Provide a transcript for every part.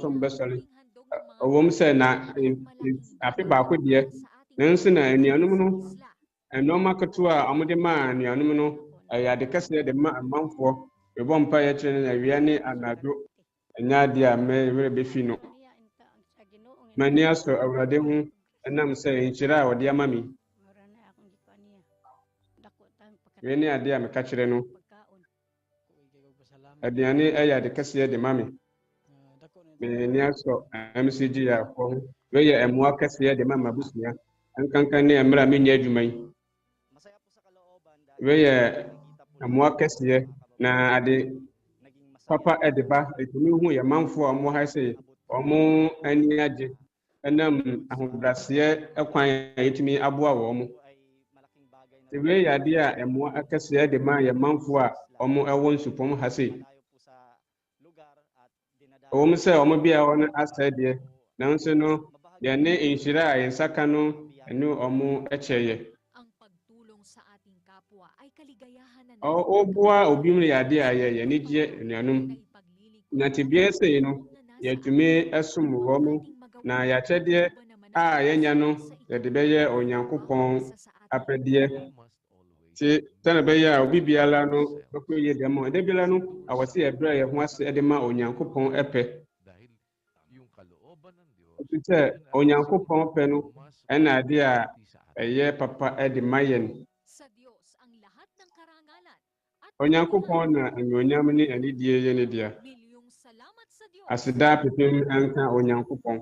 so mbɛsɔre ɔwom sɛ na afe baako deɛ nanso na anuanom no nnoɔma ketewa a ɔmode maa anuanom no ɛyɛ ade kɛseɛ de ma amanfoɔ ɛbɔ mpa yɛkyerɛ no awia ne anadwo ɛnyɛ ade a mɛwerɛ bɛfi no m'ani asɔ Awurade ho ɛnam sɛ nhyira a ɔde ama me wei ne ade a meka kyerɛ no aduane ɛyɛ ade kɛseɛ de ma me m'ani asɔ MCGI ho wei yɛ ɛmmoa kɛseɛ de ma m'abusua nkankan ne mmerɛ a mennyɛ adwuma yi wei yɛ ɛmmoa kɛseɛ na ade papa ɛde ba ɛtumi hu yɛ manfoɔ a ɔmo ha sɛ ɔmo ani agye ɛnam ahobraseɛ ɛkwan a yɛtumi aboa wɔn mo wei yɛ ade a ɛmmoa akɛseɛ de ma yɛ manfoɔ a ɔmo ɛwɔ nsupɔm ha sɛ ɔwɔ mu sɛ ɔmo bia hɔ no asɛe deɛ nanso no yɛne nhyira a yɛn nsa ka no ɛne ɔmo ɛkyɛeɛ ɔboa obi mu yɛ ade a yɛ anigyeɛ anuanom na tebea sei no yɛtumi ɛsom wɔ mo na yɛakyɛdeɛ a yɛnya no yɛde bɛyɛ Onyankopɔn apɛdeɛ ti tana bɛyɛ a obi biara no bɛkɔ yɛ dɛm a ɛda biara no awɔ sɛ yɛbrɛ yɛn ho ase de ma Onyankopɔn ɛpɛ ɛfiri sɛ Onyankopɔn pɛ no ɛna ade a ɛyɛ papa ɛde ma yɛn Onyankopɔn na anuonyam ne anidie yɛ ne dea aseda pepem ɛnka Onyankopɔn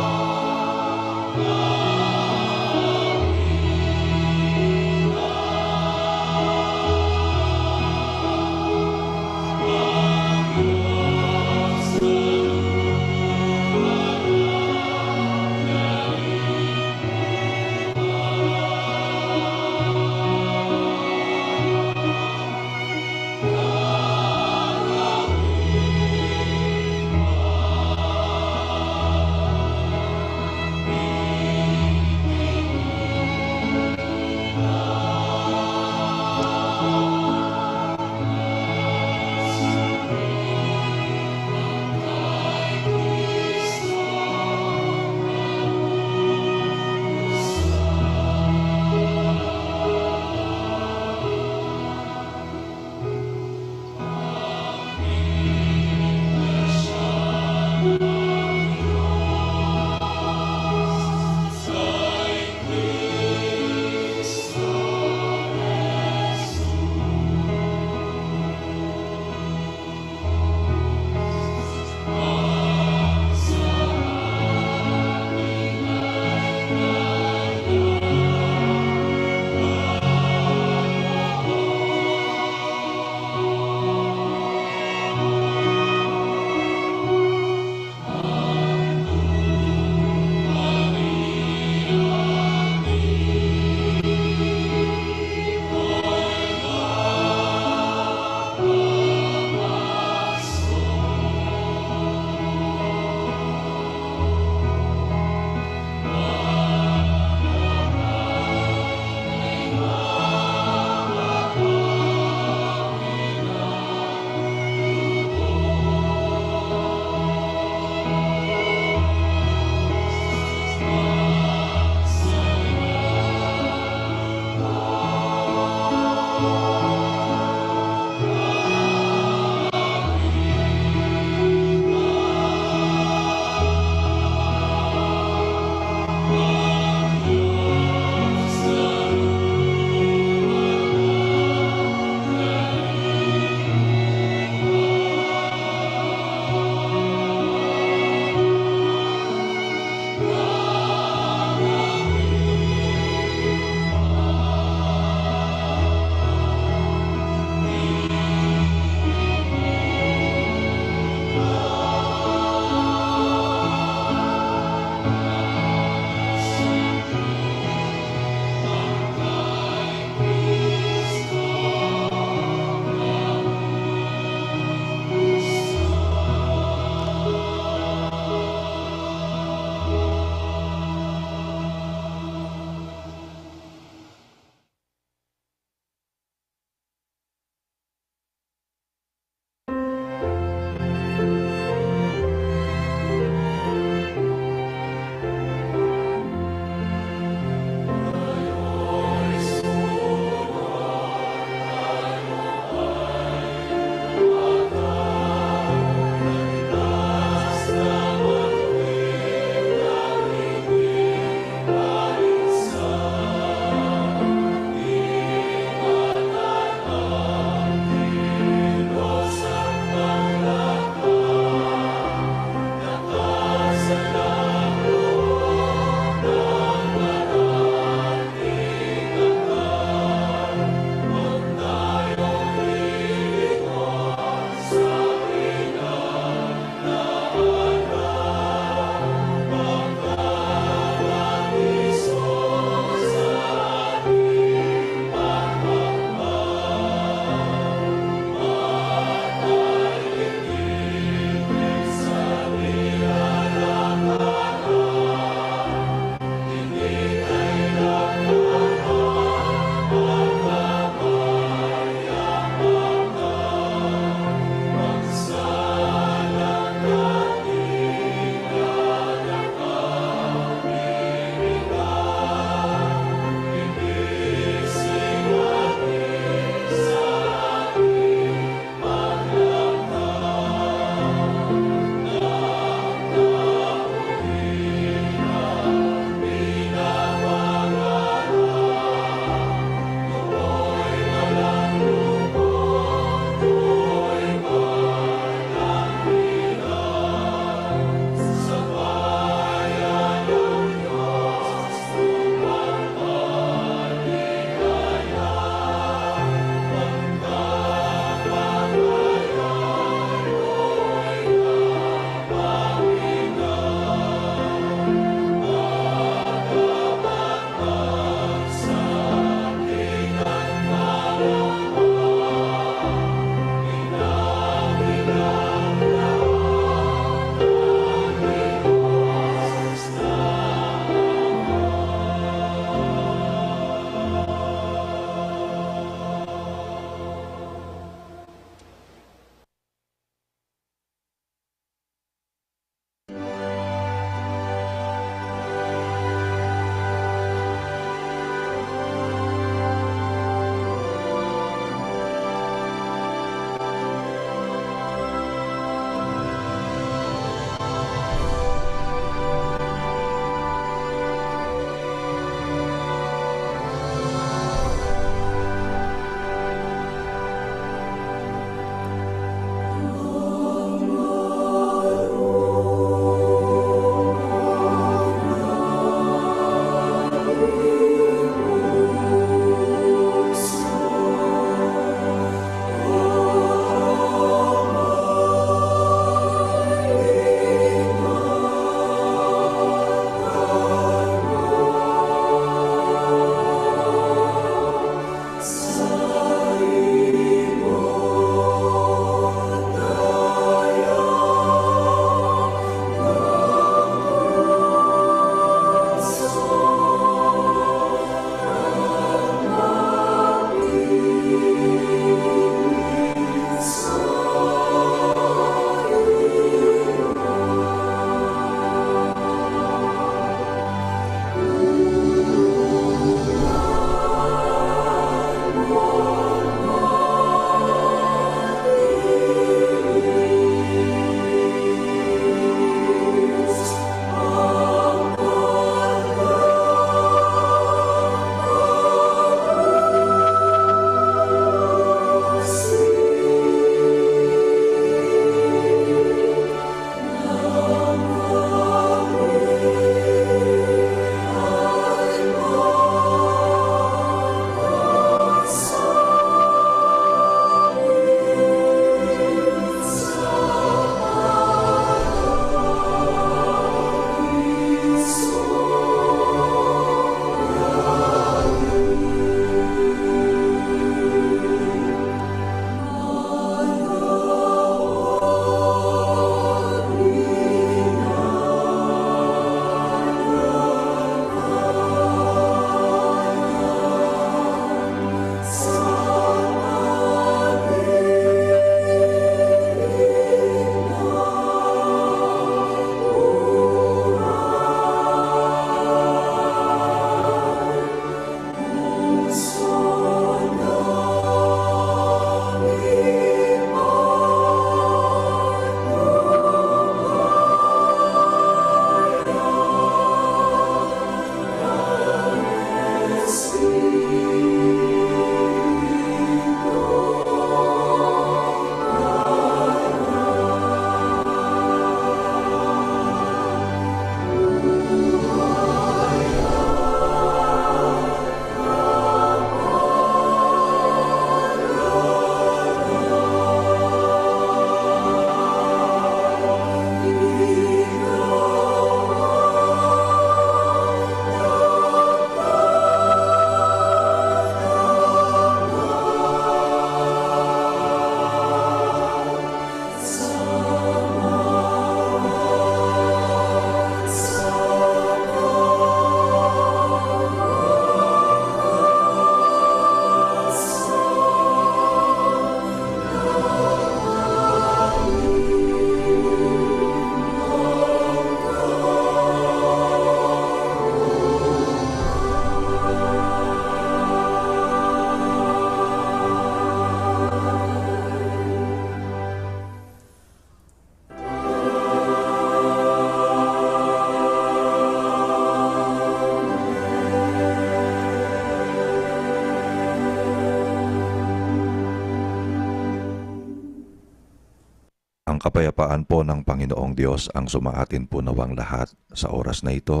Ang kapayapaan po ng Panginoong Diyos ang sumaatin po nawang lahat sa oras na ito,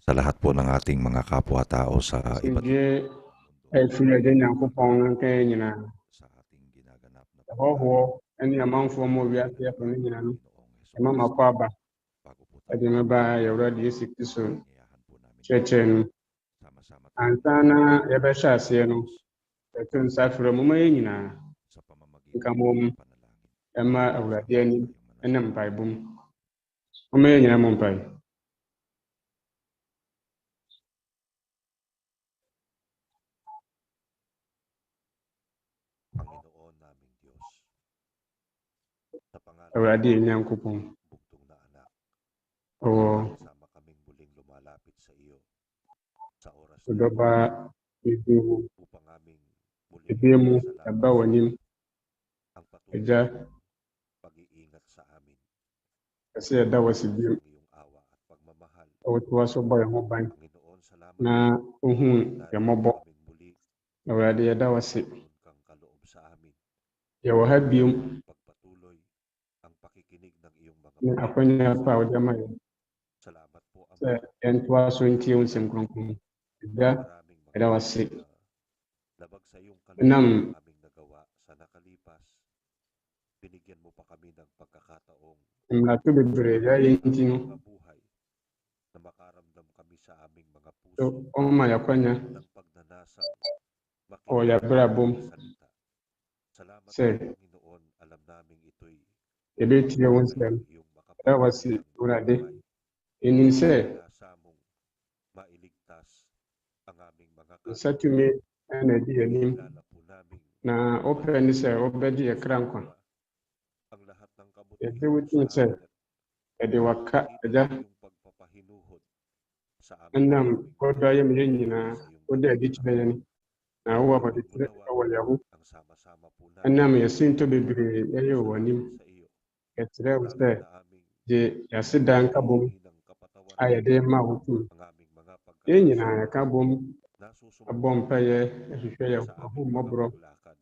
sa lahat po ng ating mga kapwa-tao sa iba't Sundie afiri agya Nyankopɔn nka yɛn nyinaa. sa ating ginaganap na Ɛhɔhoɔ ne amanfoɔ ma wiase yɛfo no nyinaa no, ɛma makɔ aba. bago po Ɛde mɛba Awurade Yesu Kristo tayahan po namin kyerɛkyerɛ no. sama-sama Ansa na yɛbɛhyɛ aseɛ no, yɛto nsa frɛ momma yɛn nyinaa sa pamamagitan nka mmom ng panalangin. ɛma Awurade anim ne mpaebɔ mu. Momma yɛn nyinaa mmɔ mpae. Panginoon naming Diyos, sa pangalan Awurade yɛn Nyankopɔn, bugtong na anak, ɔwɔ sama kaming muling lumalapit sa iyo sa oras na ɔdɔba ne mu upang aming muling ebie mu ipasalamat ɛba w'anim. ang patuloy Agya, mong pag-iingat sa amin. kasi yɛda wo ase bio. Ang iyong awa at pagmamahal. Ɔwotoa so bɔ yɛn ho ban Panginoon, salamat na ohuu yɛn mmɔbɔ. aming muli Awurade, yɛda wo ase. meron kang kaloob sa amin. Yɛwɔ ha bio Pagpatuloy ang pakikinig ng iyong mga ne akwannya pa a wode ama yɛn salamat po Ama. sɛ yɛntoa so ntie wo nsɛm kronkron. Agya, Maraming yɛda wo ase. labag sa iyong Nam kaloob ang aming nagawa sa nakalipas. Binigyan mo pa kami ng pagkakataong mmarato bebree yɛayɛ nti no, mga buhay na makaramdam kami sa aming mga puso so ɔmma yɛakwannya ng pagnanasang wɔ yɛabrabɔ mu salita. Salamat sɛ po Panginoon, alam namin ito'y yɛbɛtie wo nsɛm. iyong Yɛda wo ase, makapangyarihang Awurade. buhay. Yɛnim sɛ Nasa mong mailigtas ang aming mga nsa tumi na adi yɛnim, kilala po namin na wopɛ ne sɛ wobɛgye yɛ kra nkwa. ang lahat ng Yɛgye wo kabutihan din sa sɛ amin yɛde waka, at Agya, iyong pagpapahinuhod sa amin ɛnam wɔdɔ ayɛ me yɛn nyinaa, wode adi kyerɛ yɛn, na wowɔ abɔdekyerɛ wɔ yɛn ho. ang sama-sama po namin Ɛnam yɛsintɔ bebree yɛyɛ wɔ w'anim, sa iyo. yɛkyerɛ wo Lalo sɛ na aming gye yɛaseda nka bom ng kapatawaran a yɛde ma wo tum. ang aming mga Yɛn nyinaa yɛka bom nasusumbong abɔ mpaeɛ ahwehwɛ yɛn sa aming mga ahommɔborɔ paglakad.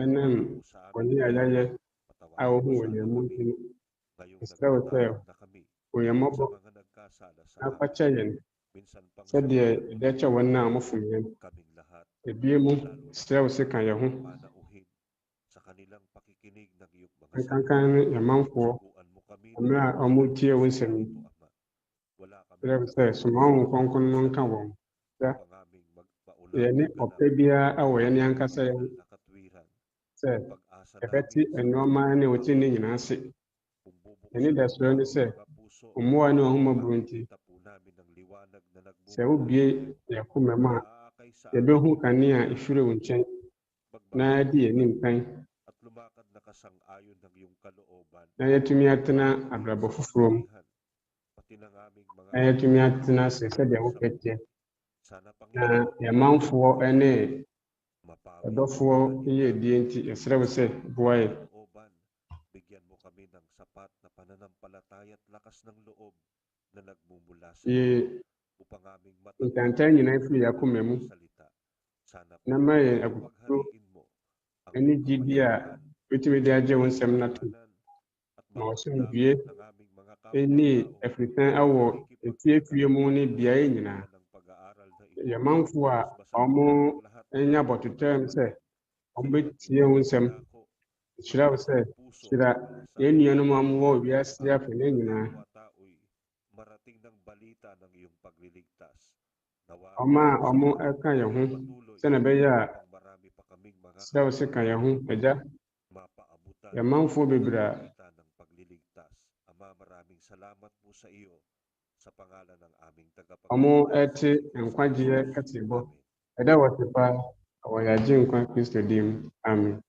ɛnam Patuloy po sa amin bɔne a yɛayɛ a patawarin wohu mo wɔ sana yɛn mu kami nti no. ngayong Yɛsrɛ wo sɛ nagtatawag na kami hu yɛn mmɔbɔ sa mga nagkasala sa na amin. fakyɛ yɛn Minsan pang sɛdeɛ yɛde akyɛ wɔn a wɔfom yɛn. kaming lahat Ebie mu, srɛ wo sɛ ka yɛn ho, panauhin sa kanilang pakikinig ng iyong mga nkankan ne yɛn manfoɔ Subuan mo kami mmerɛ a wɔretie wo nsɛm yi. ito, Ama. Wala kami Srɛ wo sɛ soma wo nkronkron no nka wɔn. Sɛ pangaming magpaulat yɛne ɔpɛ biara wɔ yɛne ankasa yɛn na katwiran. sɛ Pag-asa yɛbɛte namin sa nnoɔma ne wɔte ne nyinaa ase. kung bubuksan Yɛne dasoɔ ne sɛ mga puso, mmoa ne ɔhomɔborɔ nti, makikita po namin ang liwanag na sɛ wobue yɛn koma mu a, aakay sa yɛbɛhu kanea a ɛfiri wo nkyɛn na pagbabalik adi yɛnim kan, at lumakad na kasang-ayon ng iyong kalooban. na yɛatumi atena abrabɔ foforɔ mu, Pati ng aming mga na yɛatumi atena ase sɛdeɛ wopɛ teɛ. sana Na Panginoon, yɛn manfoɔ ne mapawi ɔdɔfoɔ yɛ die nti, yɛsrɛ wo sɛ boa yɛn. kalooban. Bigyan mo kami ng sapat na pananampalataya at lakas ng loob na nagmumula sa iyo Yɛ upang aming ntantan nyinaa firi yɛn akoma mu, salita. Sana na ma yɛn akokoduro paghariin mo ne gyidi a wotumi de agye wo nsɛm no ato, at ma ɔsomdue ng aming mga ne afirisan awɔ efiefie mu ne beaeɛ nyinaa. ng pag-aaral na ito. Yɛn manfoɔ a wɔn anya abɔtotam sɛ wɔbɛtie wo nsɛm, hyira wo sɛ hyira yɛn nuanom a wɔwɔ wiase afei nyinaa. Marating ng balita ng iyong pagliligtas. Ɔma a wɔka yɛn ho sɛnea ɛbɛyɛ a Marami pa kaming mga hyira wo sɛ ka yɛn ho, Agya. mapaabutan Yɛn manfoɔ bebree a ng pagliligtas. Ama, maraming salamat po sa iyo sa pangalan ng aming wɔte nkwagyeɛ kaseɛbɔ. Ɛda wo ase paa, wɔ yɛn Agyenkwa Kristo din mu. Amen.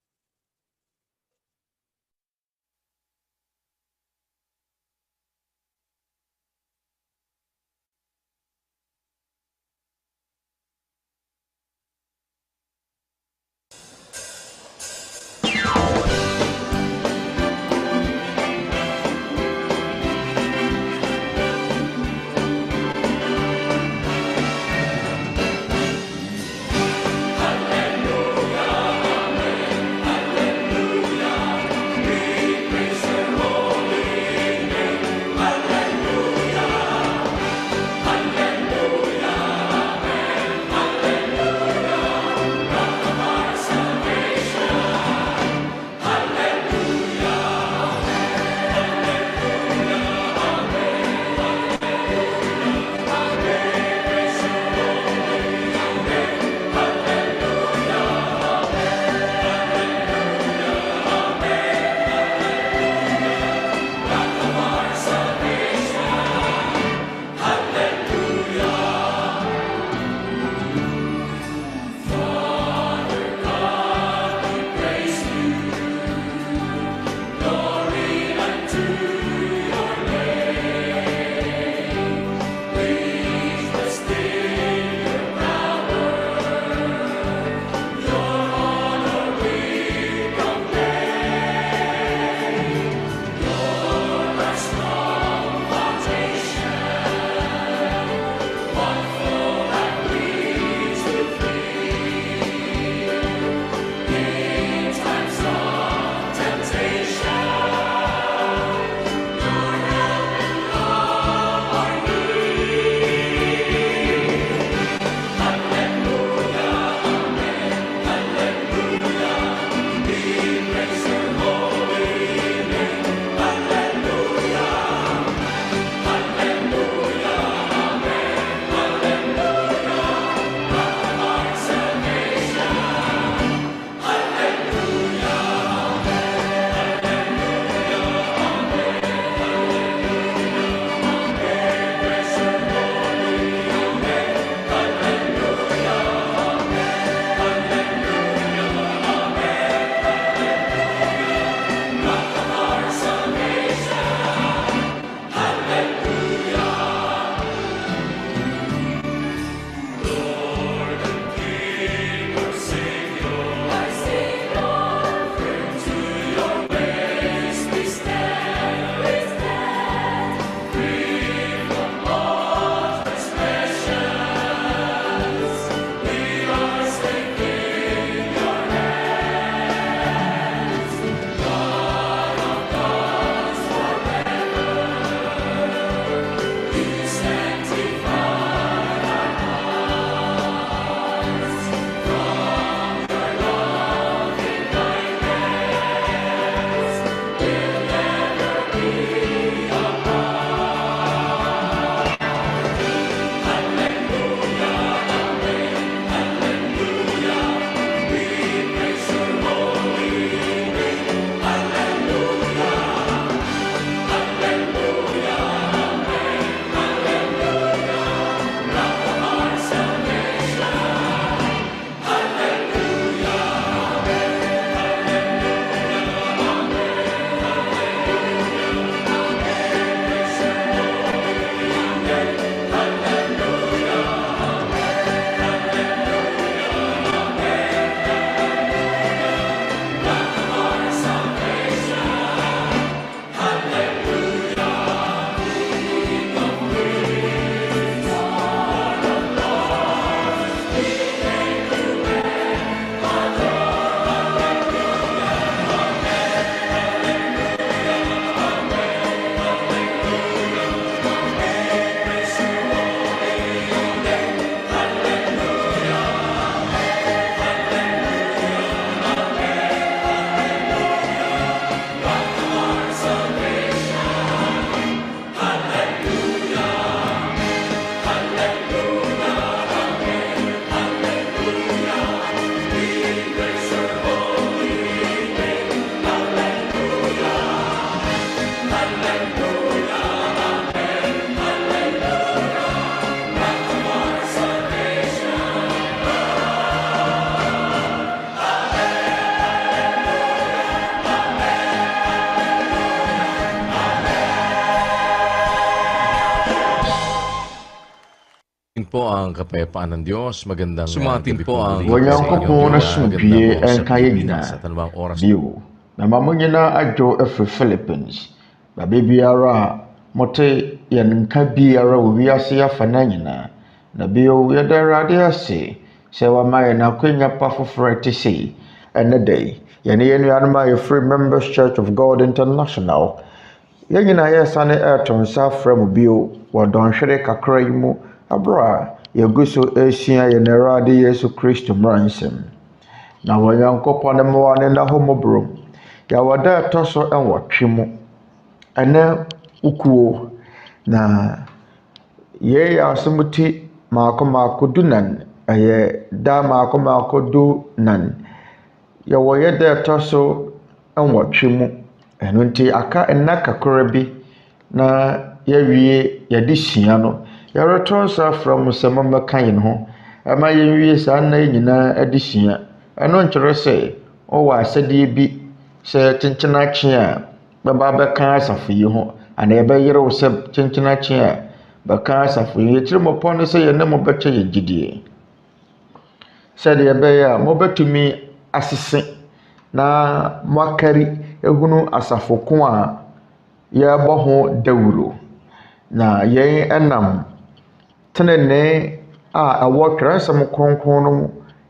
po ang kapayapaan ng Diyos. Magandang Sumatin po ang Onyankopɔn na somdue ɛnka yɛ Pilipinas at anumang nyinaa oras. bio na ma mo nyinaa adwo afiri Philippines baabi biara a mote yɛn nka biara wɔ wiase afa na nyinaa na bio yɛda Awurade ase sɛ wama yɛn akwanya pa foforɔ te sei ɛnɛ da yi yɛne yɛn nuanom a yɛfiri Members Church of God International yɛn nyinaa yɛsane ɛreto nsa afrɛ mu bio wɔ dɔnhwere kakra yi mu abere a yɛgu so asua yɛn Awurade Yesu Kristo Mmara Nsɛm na Onyankopɔn ne mmoa ne nna hɔ mmɔborɔ yɛwɔ da ɛtɔ so ɛnwɔtwe mu ɛnɛ ukuo na yɛyɛ asɛmuti maako dunan ɛyɛ da maako dunan yɛwɔ yɛ da ɛtɔ so ɛnwɔtwe mu ɛno nti aka ɛnna kakra bi na yɛwie yɛde sua no Yerɛtoa nsa afra mu sɛ mmɛka yɛn ho ɛma yɛnwie saa nna nyinaa ade sua ɛno nkyerɛ sɛ ɔwɔ asɛdeɛ bi sɛ kyenkyenakye a bɛba bɛka asafo yi ho ana yɛbɛyere wo sɛ kyenkyenakye a bɛka asafo yi yɛkyerɛ mɔpɔ no sɛ yɛne mo bɛkyɛ yɛ gyidie sɛdeɛ ɛbɛyɛ a mobɛtumi asese na moakari ehunu asafo ko a yɛbɔ ho dawuro na yɛn ɛnam tenene a ɛwɔ twerɛnsɛm kronkron no mu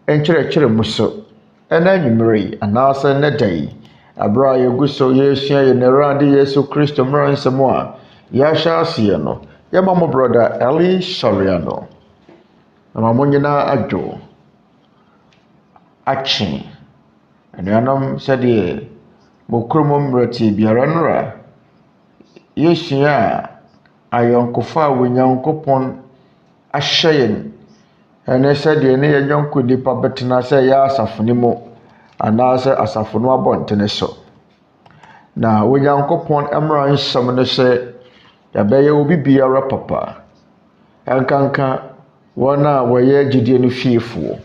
nkyerɛkyerɛ mu so ɛna anwummere anaasɛ ɛnɛ da yi abere a yɛgu so yɛsua yɛn Awurade Yesu Kristo Mmara Nsɛm a yɛahyɛ aseɛ no yɛma mo brother Eli Soriano na ma mo nyinaa adwo akye anuanom sɛdeɛ mo kurom mmerɛ tie biara nora yɛsua a ayɔnkofa a Onyankopɔn ahyɛ yɛn ɛne sɛdeɛ ne yɛn yɔnko nipa bɛtena sɛ yɛ asafo ne mu anaasɛ asafo no abɔntene so na Onyankopɔn Mmara Nsɛm no sɛ yɛbɛyɛ obi biara papa ɛnkanka wɔn a wɔyɛ gyidie no fiefoɔ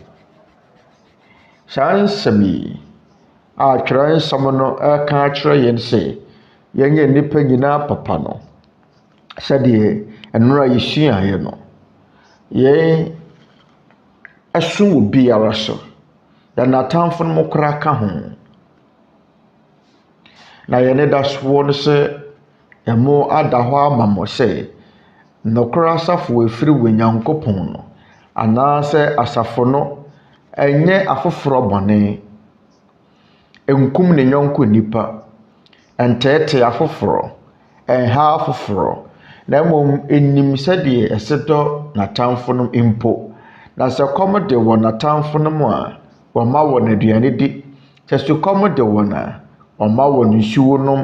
saa nsɛm yi a twerɛnsɛm no ɛka akyerɛ yɛn sɛ yɛnyɛ nipa nyinaa papa no sɛdeɛ ɛnora yɛsuaeɛ no yɛn ɛso wɔ biara so yɛn atamfo no mo kora ka ho na yɛne da soɔ no sɛ yɛmo ada hɔ ama mo sɛ nnɔkora asafo ɛfiri Onyankopɔn no anaasɛ asafo no ɛnyɛ afoforɔ bɔne enkum ne nyɔnko nipa ɛntɛɛtɛ afoforɔ ɛnha afoforɔ na mmom enim sɛdeɛ ɛsɛ dɔ n'atamfo no mpo na sɛ kɔm de wɔ n'atamfo no mu a wɔma wɔ n'aduane di sɛ sukɔm de wɔ na wɔma wɔ nsuo nom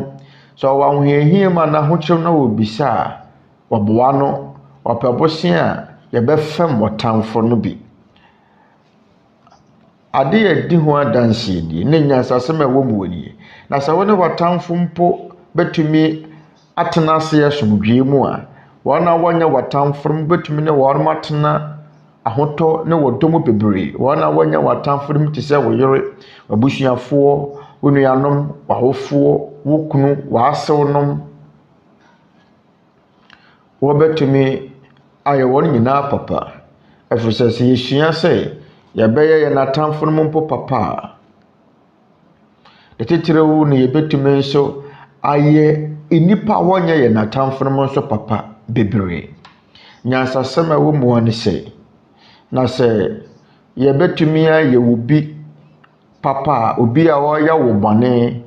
sɛ ɔwɔ ahohiahia mu a n'ahokyerɛm na wɔbisa a wɔboa no ɔpɛ bosea a yɛbɛfɛm wɔtamfo no bi ade yɛ di ho adanseɛ nie ne nyansasɛm a ɛwɔ mu wɔ nie na sɛ wo ne wɔtamfo mpo bɛtumi atena ase asomdwee mu a wɔn a wɔnyɛ wɔtamfo no bɛtumi ne wɔn atena ahotɔ ne wɔdɔm bebree wɔn a wɔnyɛ wɔtamfo no te sɛ wo yere abusuafoɔ wo nuanom w'awofoɔ wo kunu w'asewnom wɔbɛtumi ayɛ wɔn nyinaa papa ɛfiri sɛ sɛ yɛsua sɛ yɛbɛyɛ yɛn atamfo no mpo papa a titire wo ne yɛbɛtumi nso ayɛ nipa a wɔnyɛ yɛn atamfo no nso papa bebree nyansasɛm a ɛwɔ mu ne sɛ na sɛ yɛbɛtumi ayɛ obi papa a obi a ɔyɛ wo bɔne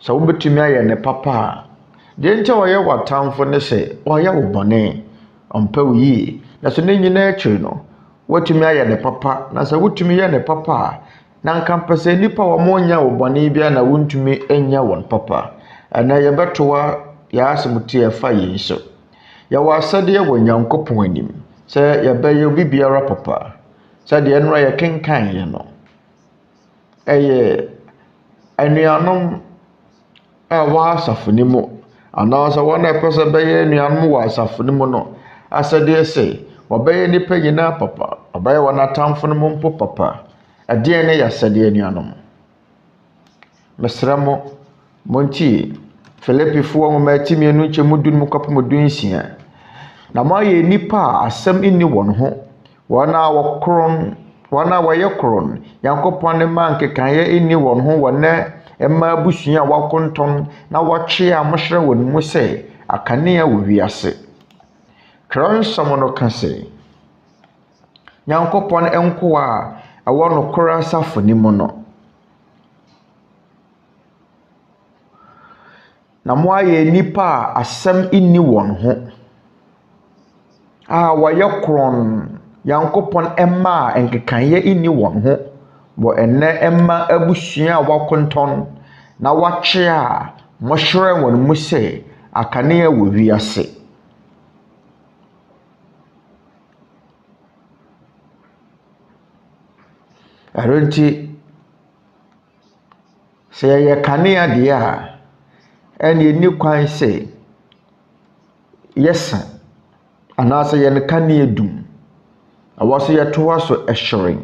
sɛ wobɛtumi ayɛ ne papa a deɛ nkyɛ ɔyɛ w'atamfo ne sɛ ɔyɛ wo bɔne ɔmpɛ wo yie na so ne nyinaa akyiri no watumi ayɛ ne papa na sɛ wotumi yɛ ne papa a na nka mpɛ sɛ nipa wɔ mo nya wo bɔne bia na wontumi anya wɔn papa ɛna yɛbɛtoa yɛasɛm tie ɛfa yɛn so yɛwɔ asɛdeɛ wɔ Nyankopɔn anim sɛ yɛbɛyɛ obi biara papa sɛdeɛ ɛnora yɛkenkan yɛ no ɛyɛ anuanom a ɛwɔ asafo no mu anaasɛ wɔn a ɛpɛ sɛ bɛyɛ anuanom wɔ asafo no mu no asɛdeɛ sɛ wɔbɛyɛ nipa nyinaa papa ɔbɛyɛ wɔn atamfo no mpo papa ɛdeɛ ne yɛ asɛdeɛ anuanom mesrɛ mo montie Filipifoɔ nwoma atimienu nkyɛmu du mu kɔpem du nsia na moayɛ nipa a asɛm inni wɔn ho wana wɔkron wana wɔyɛ kron Nyankopɔn ne ma nkekaeɛ inni wɔn ho wɔnɛ ɛma abusua a wɔakonton na wɔtwe a mohyerɛ wɔn mu sɛ akanea wɔ wiase. Twerɛnsɛm no ka sɛ Nyankopɔn nkoa a ɛwɔ nokorɛ asafo ni mu no na mo ayɛ nipa a asɛm inni wɔn ho a wɔyɛ kron Nyankopɔn ɛma a nkekaeɛ inni wɔn ho wɔ ɛnɛ ɛma abusua a wɔakonton na wɔtwe a mohyerɛ wɔn mu sɛ akanea wɔ wiase. Arunti sɛ yɛyɛ kanea deɛ a ɛne ni kwan sɛ yɛsa anaasɛ yɛne kanea dum awɔ so yɛtoa so ɛhyerɛn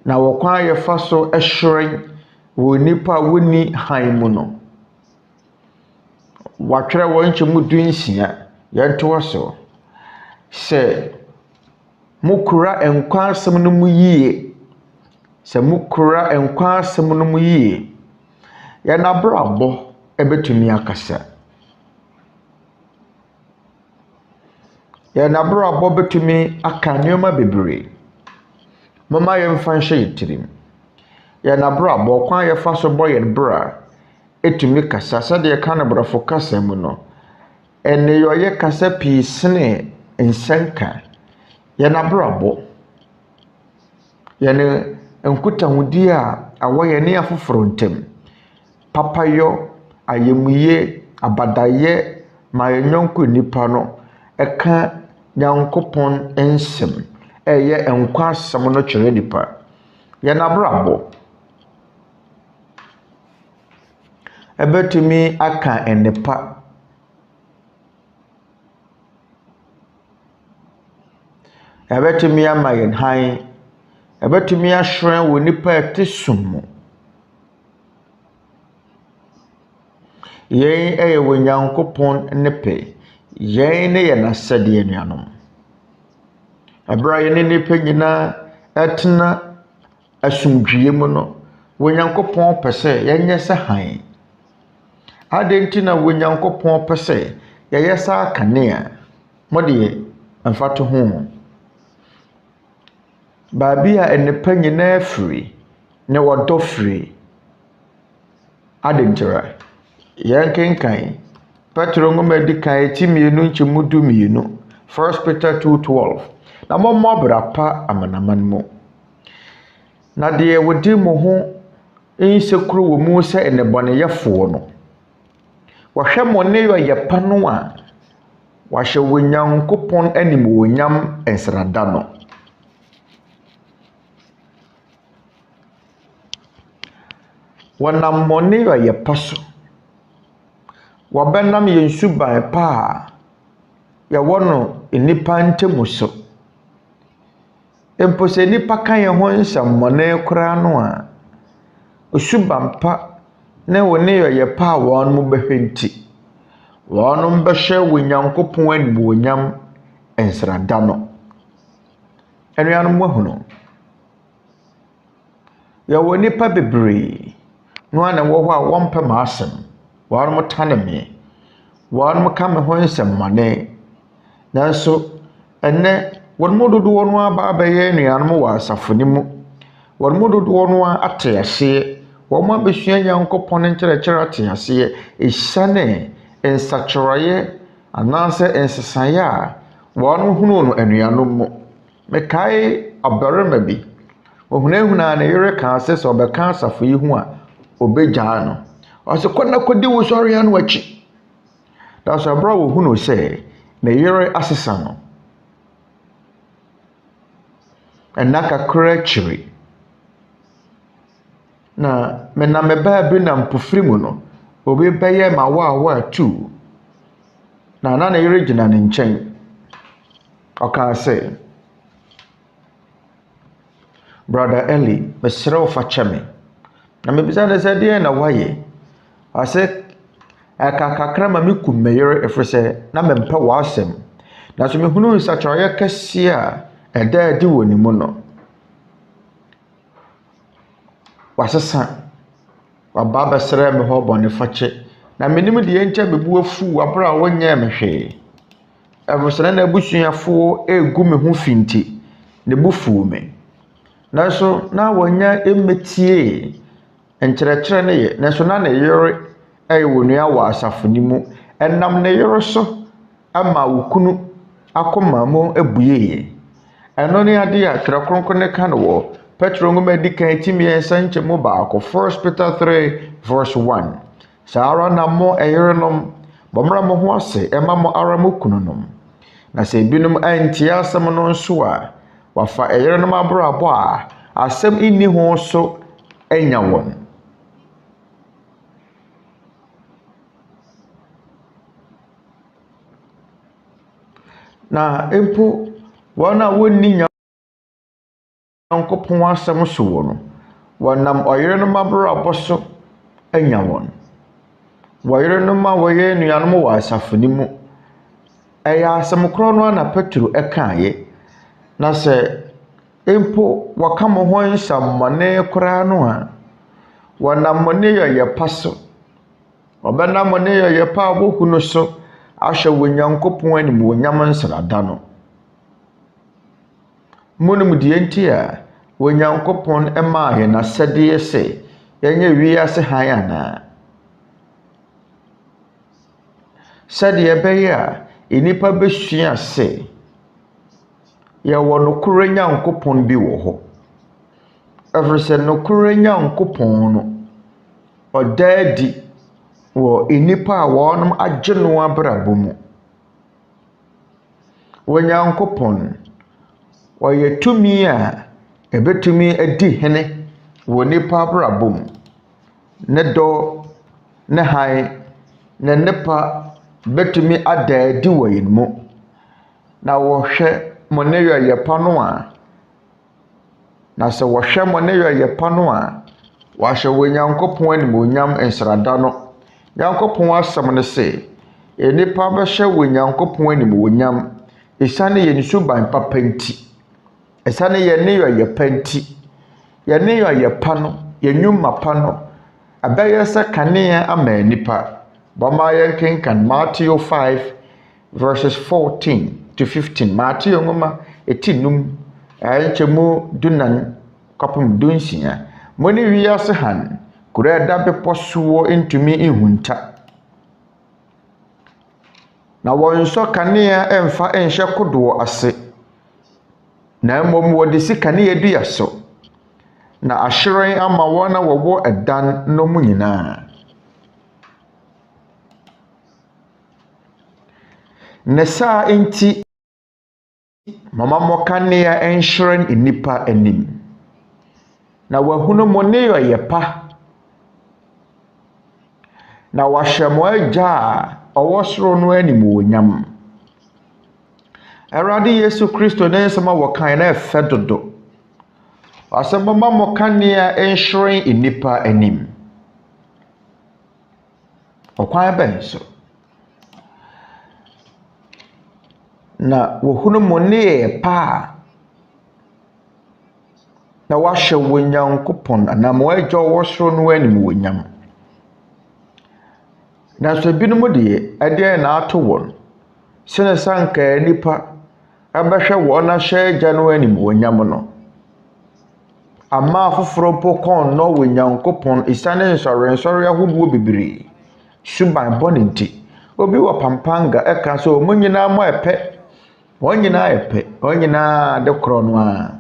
na wɔkwan yɛfa so ɛhyerɛn wɔ nipa a wɔni han mu no wɔatwerɛ wɔn nkyɛmu 16 yɛntoa so sɛ mukura nkwa asɛm no mu yie sɛ mukura nkwa asɛm no mu yie yɛnabrabɔ ɛbɛtumi akasa yɛnabrabɔ bɛtumi aka nneɛma bebree Momma yɛmfa nhyɛ yɛtirim yɛnabrabɔ kwan yɛfa so bɔ yɛn bra ɛtumi kasa sɛdeɛ ka no brɔfo kasa mu no ɛne yɛyɛ kasa pii sene nsɛnka yɛnabrabɔ yɛne nkutahudi a awɔ yɛne afoforo ntem papayɔ ayemuye abadayɛ ma yɛnyɔnko nipa no ɛka Nyankopɔn nsɛm ɛyɛ nkwa asɛm no kyerɛ nipa yɛnabrabɔ ɛbɛtumi aka ɛnepa ɛbɛtumi ama yɛn han ɛbɛtumi ahyerɛn wɔ nipa ɛte sum mu yɛn ɛyɛ wɔ Nyankopɔn ne pɛ yɛn ne yɛ n'asɛdeɛ nuanom ɛberɛ a yɛne nipa nyinaa ɛtena asomdwie mu no wɔ Nyankopɔn pɛ sɛ yɛnyɛ sɛ han ade nti na wɔ Nyankopɔn pɛ sɛ yɛyɛ sɛ kanea mɔde mfato ho baabi a nipa nyinaa firi ne wɔdɔ firi ade ntira yɛn kenkan Petro ngoma di kan ti mienu nkyemu 12 1 Peter 2:12 na Momma brapa amanaman mu na de wodi mo ho nsekuru wɔ mu sɛ enebɔneyɛfoɔ no wɔhwɛ mo ne yɛ pa no a wɔahyɛ wɔ Nyankopɔn anim wɔ nyam ensrada no wɔnam mo ne yɛ pa so wɔbɛnam yɛn suban pa a yɛwɔ no nipa ntemu so mpo sɛ nipa ka yɛn ho nsɛmmɔne koraa no a suban pa ne wɔ ne yɛ pa a wɔn mo bɛhwɛ nti wɔn bɛhyɛ wɔ Nyankopɔn anim wɔ nyam nsrada no anuanom ahunu yɛwɔ nipa bebree no ana wɔ hɔ a wɔmpɛ ma asɛm wɔn mo tane me wɔn mo ka me ho nsɛmmɔne nanso ɛnɛ wɔn mo dodoɔ no aba abɛyɛ nuanom wɔ asafo ni mu wɔn mo dodoɔ no ate aseɛ wɔn mo abɛsua Nyankopɔn nkyerɛkyerɛ ate aseɛ ɛsiane nsakyerɛeɛ anaasɛ nsesaeɛ a wɔn hunu no anuanom mu mekae ɔbarima bi ohunahuna ne yere ka sɛ sɛ ɔbɛka asafo yi ho a obɛgyaa no ɔsɛ kɔna kɔdi wo sɔre ano akyi da so abra wo hunu sɛ ne yere asesa no ɛna kakra akyiri na mena mebaa bi na mpofiri mu no obi bɛyɛ ma wa tu na ne yere gyina ne nkyɛn ɔka sɛ brother Eli mesrɛ wo fa kyɛ me na mebisa ne sɛ deɛ na wayɛ ase aka kakra ma me kum me yere efre sɛ na mempɛ w'asɛm na so mehunu nsakyerɛeɛ kɛseɛ a ɛda di wɔ ne mu no wasesa waba bɛsrɛ me hɔ bɔne fakyɛ na menim de yɛnkyɛ bebu afu wabra a wonyɛ me hwee ɛbusana na abusuafoɔ egu me ho finti ne bufu me nanso na wonya emetie nkyerɛkyerɛ ne yɛ nanso na ne yere ɛyɛ wonua wɔ asafo ni mu ɛnam ne yere so ama wokunu akoma mo abuye ɛno ne ade a twerɛ kronkron ne ka no wɔ Petro ngoma di kan timi yɛnsa nkyɛ mu baako 1 Peter 3 verse 1 saa ara na mo ɛyerenom bɔmmra mo ho ase ɛma mo ara mo kununom na sɛ binom antie asɛm no nso a wafa ɛyerenom abrabɔ a asɛm inni ho so anya wɔn na empo wɔn a wonni Nyankopɔn asɛm so wɔ no wɔnam ɔyerenom abrabɔ so anya wɔn wɔyerenom a wɔyɛ nuanom wɔ asafo ni mu ɛyɛ asɛm korɔ no na Petro ɛkaeɛ na sɛ empo wɔka mo ho nsammɔne koraa no a wɔnam mo ne yɛyɛ pa so ɔbɛnam mo ne yɛyɛ pa a wohu no so ahyɛ wɔ Nyankopɔn anim wɔ nyam nsrada no monum die nti a wɔ Nyankopɔn ɛmaa yɛ na sɛdeɛ sɛ yɛnyɛ wiase han ana sɛdeɛ bɛyɛ a enipa bɛsua sɛ yɛwɔ nokore Nyankopɔn bi wɔ hɔ ɛfiri sɛ nokore Nyankopɔn no ɔdaadi wɔ enipa a wɔnom agye no abrabɔ mu wɔ Nyankopɔn wɔyɛ tumi a ɛbɛtumi adi hene wɔ nipa abrabɔ mu ne dɔ ne han ne nipa bɛtumi adaadi wɔ yɛn mu na wɔhwɛ mo ne yɛyɛ pa no a na sɛ wɔhwɛ mo ne yɛyɛ pa no a wɔahyɛ wɔ Nyankopɔn anim wɔ nyam nsrada no Nyankopɔn asɛm ne sɛ enipa bɛhyɛ wɔ Nyankopɔn anim wɔ nyam esane yɛn suban papa nti esane yɛn ne yɛyɛ pa nti yɛn ne yɛyɛ pa no yɛn nnwuma pa no abɛyɛ sɛ kanea ama enipa bɔma yɛn kenkan Matthew 5 verses 14 to 15 Matthew ngoma etinum ayɛnkyɛmu dunan kɔpem dunsia mo ne wiase han kura ɛda bepɔ soɔ ntumi nhunta na wɔnsɔ kanea ɛmfa ɛnhyɛ kodoɔ ase na mmom wɔde si kanea dua so na ahyerɛn ama wɔn a wɔwɔ ɛdan no mu nyinaa na saa enti mama mo kanea ɛnhyerɛn enipa anim na wahunu mo ne yɛyɛ pa na wahyɛ mo agya a ɔwɔ soro no anim wɔ nyam Awurade Yesu Kristo ne nsɛm a wɔkan na ɛfɛ dodo asɛm mama mo kanea ɛnhyerɛn enipa anim ɔkwan bɛn so na wohunu mo ne yɛ pa na wahyɛ wɔ Nyankopɔn na mo agya ɔwɔ soro no anim wɔ nyam na so binom deɛ ɛdeɛ na ato wɔn sene sanka nipa abɛhwɛ wɔn ahyɛ agya no anim wɔ nyam no ama afoforo po kɔn no wɔ Nyankopɔn isane nsɔre ahodoɔ bebree suban bɔne nti obi wɔ pampanga ɛka so mo nyinaa mo ɛpɛ wɔn nyinaa ɛpɛ wɔn nyinaa de korɔ no a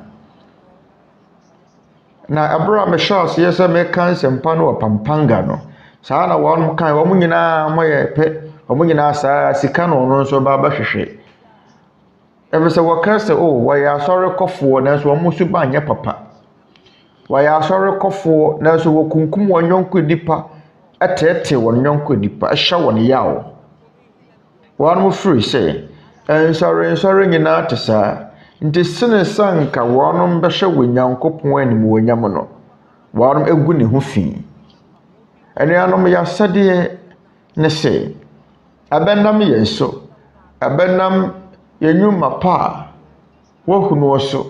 na abura me shots yes me kan sempa no wɔ pampanga no saa na wɔn kan wɔn nyinaa mo yɛ pɛ wɔn nyinaa saa sika no no nso ba hwehwɛ ɛbɛsɛ wɔka sɛ wɔyɛ asɔre kɔfoɔ nanso wɔn so ba nyɛ papa wɔyɛ asɔre kɔfoɔ nanso wɔkunkum wɔn nyɔnko nipa ɛtɛɛtɛ wɔn nyɔnko nipa ɛhyɛ wɔn yaw wɔn mo firi sɛ nsɔre nyinaa te saa nti sene sanka wɔn bɛhyɛ wɔ Nyankopɔn anim wɔ nyam no wɔn egu ne ho fi ɛnuanom yɛ asɛdeɛ ne sɛ abɛnam yɛn so abɛnam yɛn nnwuma pa wahunu so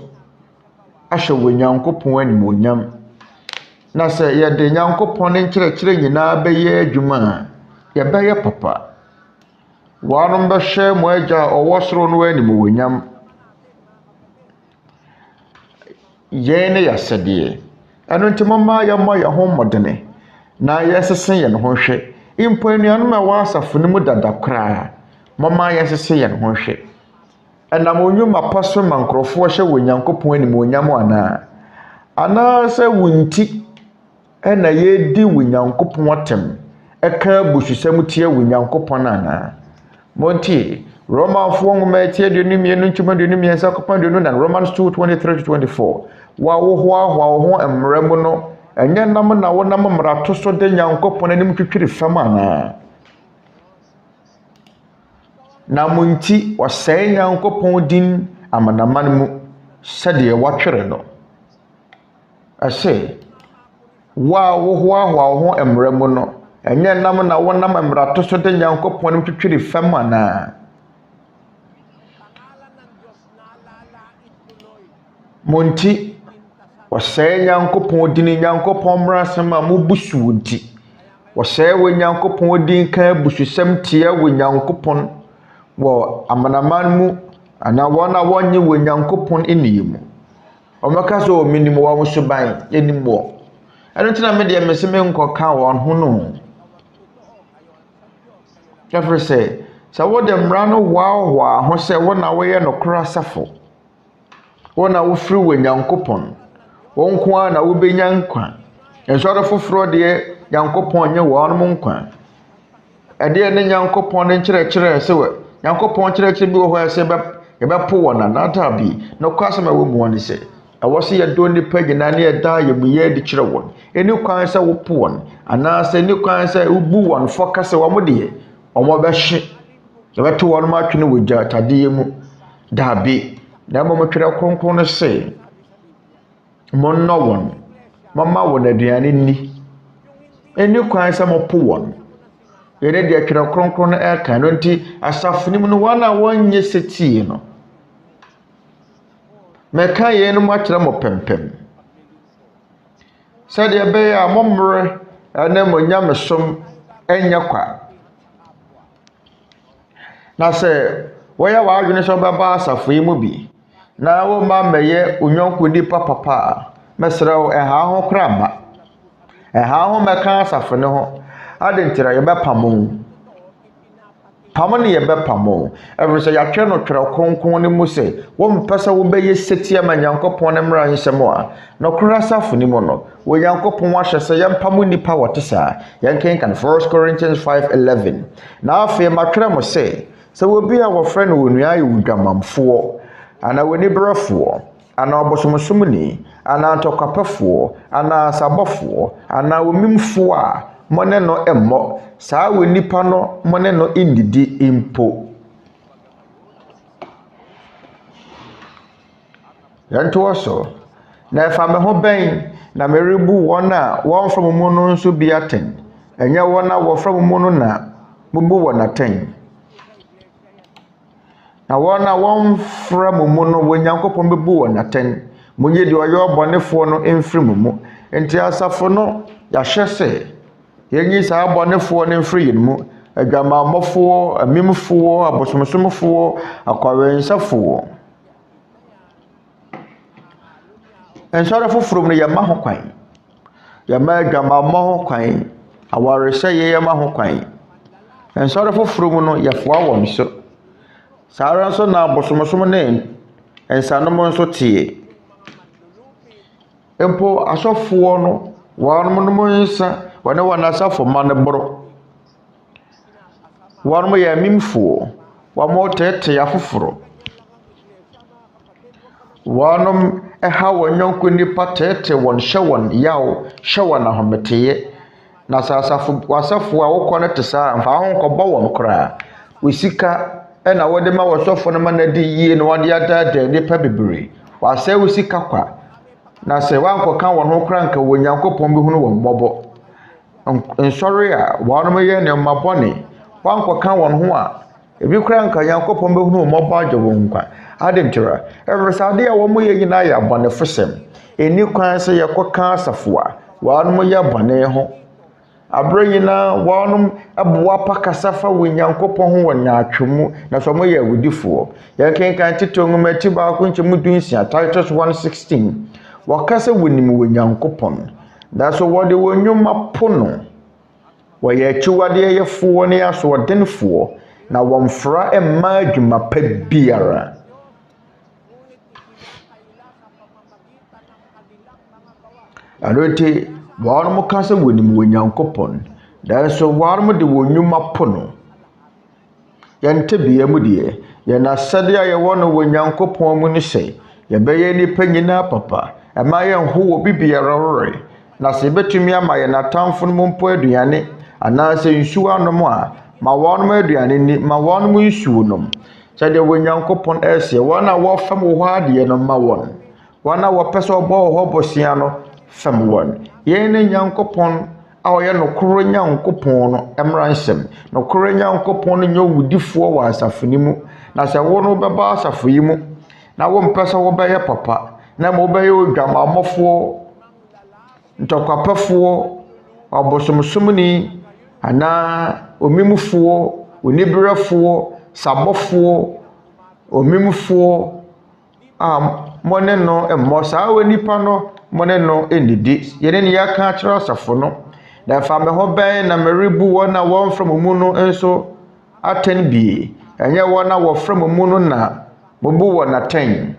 ahyɛ wɔ Nyankopɔn animuonyam na sɛ yɛde Nyankopɔn ne nkyerɛkyerɛ nyinaa bɛyɛ adwuma a yɛbɛyɛ papa wɔanom bɛhyɛ mo agya ɔwɔ soro no animuonyam yɛn ne yɛsɛdeɛ ɛno nti momma yɛmmɔ yɛn ho mmɔdene na yɛsese yɛn ho hwɛ mpo anuanom a ɛwɔ asafo no mu dada koraa momma yɛsese yɛn ho hwɛ ɛnam onwuma pa so ma nkurɔfoɔ hyɛ wɔ Nyankopɔn animuonyam anaa sɛ wo nti ɛna yɛdi wɔ Nyankopɔn atem ɛka bususɛm tie wɔ Nyankopɔn anaa montie Romanfoɔ nwoma ɛti 22 Romans 2:23-24 wawohoahoa wo ho mmara mu no ɛnyɛ nam na wonam mmarato so de Nyankopɔn anim twitwiri fam anaa na mo nti wɔsɛe Nyankopɔn din amanaman mu sɛdeɛ watwere no ɛsɛ wawohoahoa wo ho mmara mu no ɛnyɛ nam na wonam mmarato so de Nyankopɔn anim twitwiri fam anaa monti wɔsɛe Nyankopɔn din Nyankopɔn mmara nsɛm a mobusu nti wɔsɛe wɔ Nyankopɔn din ka bususɛm tie wɔ Nyankopɔn wɔ amanaman mu ana wɔn a wɔnye wɔ Nyankopɔn eniye mu ɔmɛka so minim wɔ so ban enim wɔ ɛno ntina me deɛ mese me nkɔka wɔn ho no yɛfrɛ sɛ wɔde mmara no hoahoa ho sɛ wɔn a wɔyɛ nokora asafo wɔn a wofiri wɔ Nyankopɔn wɔn nko a na wobɛnya nkwa nsɔre foforɔ deɛ Nyankopɔn nye wɔn mo nkwa ɛdeɛ ne Nyankopɔn ne nkyerɛkyerɛ sɛ wɔ Nyankopɔn nkyerɛkyerɛ bi wɔ hɔ sɛ yɛbɛpo wɔn anata bi na kwasɛm a wɔ mu wɔn sɛ ɛwɔ sɛ yɛdɔ nipa nyinaa ne yɛda yɛmuyɛ de kyerɛ wɔn ɛni kwan sɛ wopo wɔn anaasɛ ɛni kwan sɛ wobu wɔn fɔ kasa wɔn deɛ wɔn bɛhye yɛbɛto wɔn mo atwene wɔ gya tadeɛ mu daabi na mmom twerɛ kronkron no sɛ monnɔ wɔn momma wɔn aduane nni ɛni kwan sɛ mopo wɔn yɛne deɛ twerɛ kronkron no ɛka no nti asafo nim no wɔn a wɔnyɛ setie no mɛka yɛn no mu akyerɛ mo pɛmpɛm sɛdeɛ ɛbɛyɛ a mommere ɛne mo nyamesom ɛnyɛ kwa na sɛ wɔyɛ w'adwene sɛ ɔbɛba asafo yi mu bi na wɔma mɛyɛ onyɔnko nipa papa a mɛsrɛ wo ɛha ho kora ma ɛha ho mɛka asafo ne ho ade ntira yɛbɛpamo pamo ne yɛbɛpamo ɛfiri sɛ yɛatwerɛ no twerɛ kronkron ne mu sɛ wɔmpɛ sɛ wobɛyɛ setie ma Nyankopɔn ne mmara nsɛm a nokora asafo ne mu no wɔ Nyankopɔn ahyɛ sɛ yɛmpamo nipa wɔte saa yɛnkenkan 1 Corinthians 5:11 na afei matwerɛ mo sɛ wobi a wɔfrɛ no onua yɛ udwamamfoɔ ana wonibrɛfoɔ ana ɔbosomsomni ana ntɔkwapɛfoɔ ana asabɔfoɔ ana omimfoɔ a mone no emmɔ saa wɔ nipa no mone no indidi impo yɛntoa so na ɛfa me ho bɛn na merebu wɔn a wɔmfra mo mu no nso bi atɛn ɛnyɛ wɔn a wɔfra mo mu no na mubu wɔn atɛn na wɔn a wɔmfra mo mu no wɔ Nyankopɔn bɛbu wɔn atɛn munye deɛ ɔyɛ ɔbɔnefoɔ no mfiri mo mu enti asafo no yɛahyɛ sɛ yɛnyi saa ɔbɔnefoɔ no mfiri yɛn mu adwamammɔfoɔ amimfoɔ abosomsomfoɔ akwawensafoɔ nsɔre foforɔ mu no yɛma ho kwan yɛma adwamammɔ ho kwan awaresɛyɛ yɛma ho kwan nsɔre foforɔ mu no yɛfoa wɔn so saa ara nso na abosomsom ne nsanom nso tie mpo asɔfoɔ no wɔn mo nsa wɔne wɔn asafo ma ne boro wɔn mo yɛ mimfoɔ wɔn mo tete afoforo wɔn ɛha wɔn nyɔnko nipa tete wɔn hyɛ wɔn yaw hyɛ wɔn ahometeye na asafo a wokɔ ne te saa mfa ho nkɔbɔ wɔn koraa osika ɛna wɔde ma wɔsɔfo no ma na di yie na wɔde adaadaa nipa bebree wɔasɛ osika kwa na sɛ wankɔka wɔn ho koraa nka wɔ Nyankopɔn bi hunu wɔn mmɔbɔ nsɔre a wɔn mo yɛ ne mmabɔne wankɔka wɔn ho a ebi kura nka Nyankopɔn behunu mmɔbɔ agye wɔn nkwa adentira eversade a wɔn yɛ nyina yɛ abɔnefosɛm eni kwan sɛ yɛkɔka asafo a wɔn yɛ bɔne ho abrɛ nyina wɔn aboa pa kasafa wɔ Nyankopɔn ho wɔ nyaatwemu na so mo yɛ awudifoɔ yɛkenkan tito nwoma ti baako nkyɛmu dunsia Titus 1:16 wɔkasa wɔnim wɔ Nyankopɔn na so wɔde wɔn nnwuma pono wɔyɛ akyiwade yɛfoɔ ne asoɔdenfoɔ na wɔmfra emma adwuma pa biara anote wɔn mo kasa wɔnim wɔ Nyankopɔn na so wɔn mo de wɔn nnwuma pono yɛnte bia mu deɛ yɛna sɛde a yɛwɔ no wɔ Nyankopɔn mu ne sɛ yɛbɛyɛ nipa nyinaa papa ɛma yɛnho wɔ bibiara rore na sɛ betumi ama yɛn atamfo no mpo aduane anaasɛ nsuo anom a ma wɔn mo aduane ni ma wɔn mo nsuo nom sɛde wɔ Nyankopɔn ɛsɛ wɔn a wɔfam wɔ hɔ adeɛ no ma wɔn wɔn a wɔpɛ sɛ ɔbɔ wɔ hɔ bosia no fam wɔn yɛn ne Nyankopɔn a ɔyɛ nokoro Nyankopɔn no mmara nsɛm nokoro Nyankopɔn no nyɛ wudifoɔ wɔ asafo ni mu na sɛ wo no bɛba asafo yi mu na wo mpɛ sɛ wɔbɛyɛ papa na mo bɛyɛ odwamammɔfoɔ ntɔkwapafoɔ ɔbosomsomni ana omimufoɔ oniberefoɔ sabɔfoɔ omimufoɔ mone no mmɔ saa wɔ nipa no mone no enidi yene ne yɛka kyerɛ asafo no na fa me ho bɛn na merebu wɔn na wɔn from mu no nso aten bi ɛnyɛ wɔn na wɔ from mu no na mobu wɔn aten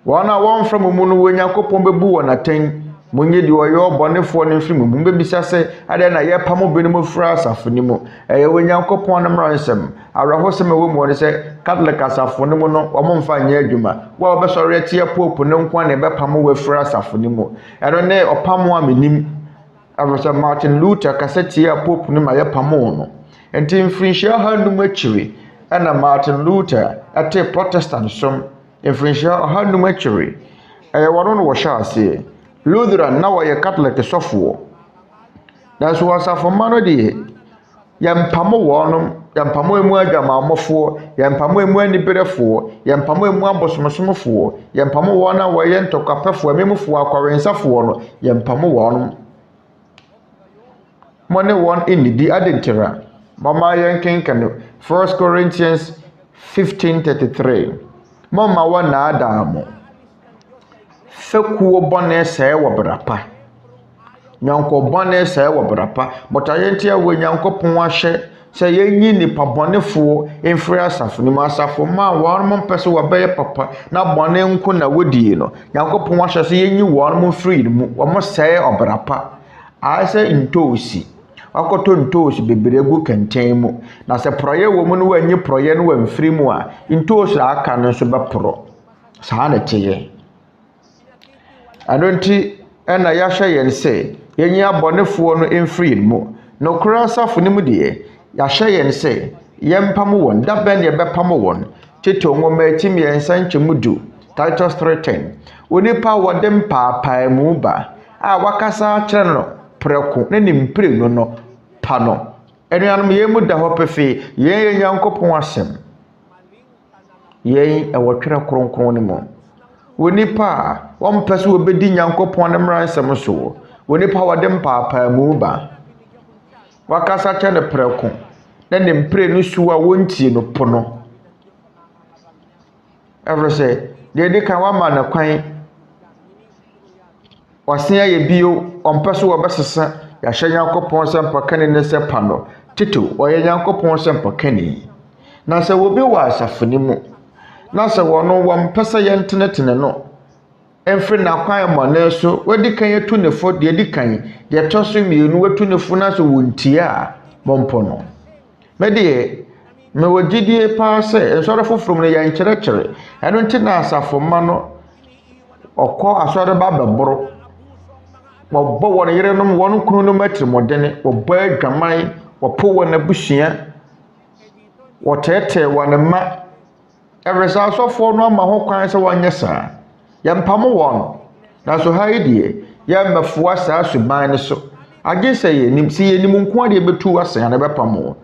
wɔn a wɔn from mu no wɔ Nyankopɔn bebu wɔn aten monye di ɔyɛ ɔbɔnefoɔ no mfiri mu mbebisa sɛ ade na yɛpam obinom fura asafo ni mu ɛyɛ wɔ Nyankopɔn no mmara nsɛm awerɛhosɛm ɛwɔ mu sɛ Catholic asafo no mu no wɔn mfa nyɛ adwuma wɔn bɛsɔre atia pope no nko na ɛbɛpam wɔ fura asafo ni mu ɛno ne ɔpam a menim After Martin Luther kasetia pope no ma yɛpam no enti mfirinhyia hanum akyiri ɛna Martin Luther ɛte Protestant som mfirinhyia hanum akyiri ɛyɛ wɔn no wɔhyɛ aseɛ Lutheran na wɔyɛ Catholic sɔfoɔ na so asafo ma no de yɛmpamo wɔnom yɛmpamo emu adwamammɔfoɔ yɛmpamo emu aniberefoɔ yɛmpamo emu abosomsomfoɔ yɛmpamo wɔn a wɔyɛ ntɔkwapɛfoɔ memufoɔ akwarensafoɔ no yɛmpamo wɔnom mo ne wɔn enidi adentira Momma yɛnkenkan 1 Corinthians 15:33 Momma wɔn na adaamo fekuo bɔne sɛe wɔ brapa nyanko bɔne sɛe wɔ brapa but ayentia wɔ Nyankopɔn ahyɛ sɛ yenyi nipa bɔnefoɔ mfiri asafo ni asafo ma wɔn mo mpɛ sɛ wɔbɛyɛ papa na bɔne nko na wodie no Nyankopɔn ahyɛ sɛ yenyi wɔn mo mfiri mu wɔn sɛe ɔbrapa asɛ ntoosi akoto ntoosi bebree gu kɛntɛn mu na sɛ prɔyɛ wɔ mu no wanyi prɔyɛ no wɔ mfiri mu a ntoosi aka no nso bɛporɔ saa na teyɛ anonti ɛna yɛahyɛ yɛn sɛ yɛnyi abɔnefoɔ no mfiri mu no kura asafo no mu deɛ yɛahyɛ yɛn sɛ yɛmpam wɔn da bɛn yɛbɛpam wɔn tito nwoma etim yɛn nsankyɛmu du Titus 3:10 onipa wɔde mpaapaa mu ba a wakasa kyerɛ no prɛko ne nimpire no pa no ɛnuanom yɛn mu da hɔ pefe yɛn yɛ Nyankopɔn asɛm yɛn ɛwɔ twerɛ kronkron ne mu wonipa a wɔn pɛ so wɔbɛdi Nyankopɔn ne mmara nsɛm so wonipa wɔde mpaapaa mu ba wakasa kyerɛ no prɛko ne nimpire no su a wɔntie no po no ɛfiri sɛ deɛ di kan wama no kwan wasen ayɛ bio ɔmpɛ so wɔbɛsesa yɛahyɛ Nyankopɔn sɛ mpakani ne sɛ pa no tito ɔyɛ Nyankopɔn sɛ mpakani na sɛ wɔbi wɔ asafo ni mu na sɛ wɔno wɔmpɛ sɛ yɛntenetene no ɛmfiri n'akwan mmɔne so wɔdi kan yɛtu ne fo deɛ di kan deɛ tɔ so mmienu wɔtu ne fo na sɛ wɔntie a mɔmpo no mɛdeɛ mɛwɔ gyidie paa sɛ nsɔre foforɔ mu no yɛn nkyerɛkyerɛ ɛno nti na asafo ma no ɔkɔ asɔre ba bɛboro wɔbɔ wɔn yerenom wɔn kunu no matirimɔdene wɔbɔ adwaman wɔpo wɔn abusua wɔtɛɛtɛɛ wɔn mma ɛresa asɔfoɔ no ama ho kwan sɛ wɔnyɛ saa yɛmpamo wɔn na so ha yi deɛ yɛmmɛfoa saa suban no so agye sɛ yɛnim si yɛnim nko adeɛ bɛtu asɛn na bɛpamo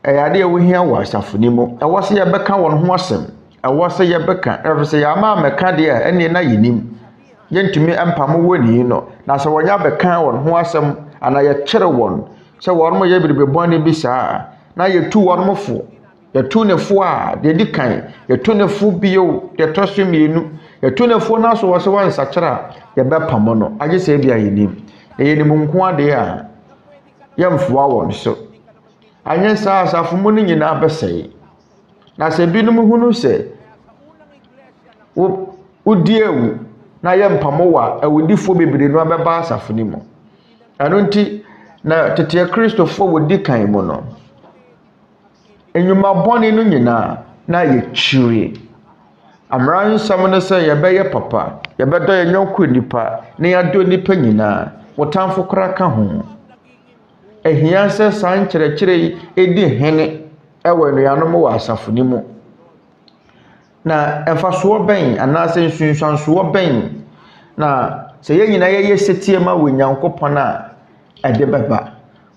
ɛyade wo hia wɔ asafo ni mu ɛwɔ se yɛbɛka wɔn ho asɛm ɛwɔ se yɛbɛka ɛwɔ se yɛama mɛka deɛ ɛne na yɛnim yɛntumi empam wɔ ni no na sɛ wɔnya bɛka wɔn ho asɛm ana yɛkyerɛ wɔn sɛ wɔn mo yɛ biribi bɔne bi saa na yɛtu wɔn mo fo yɛtu ne fo a deɛ di kan yɛtu ne fo bio yɛtɔ so mmienu yɛtu ne fo na so wɔ se wɔn nsakyerɛ yɛbɛpam no agye sɛ bi a yɛnim yɛnim nko ade a yɛmfoa wɔn so anyɛ saa asafo mu no nyinaa bɛsɛe na sɛ binom hunu sɛ wodi ewu na yɛmpam wɔ awudifo bebree no abɛba asafo ni mu ɛno nti na tete Akristofoɔ wodi kan mu no enyuma bɔne no nyinaa na yɛkyire Mmara Nsɛm no sɛ yɛbɛyɛ papa yɛbɛdɔ yɛn yɔnko nipa na yɛadɔ nipa nyinaa wotamfo kora ka ho ehia sɛ saa nkyerɛkyerɛ yi edi hene ɛwɔ nnuanom wɔ asafo ni mu na ɛfasoɔ bɛn anaasɛ nsunsuansoɔ bɛn na sɛ yɛn nyinaa yɛyɛ setie ma wɔ Nyankopɔn a ɛde bɛba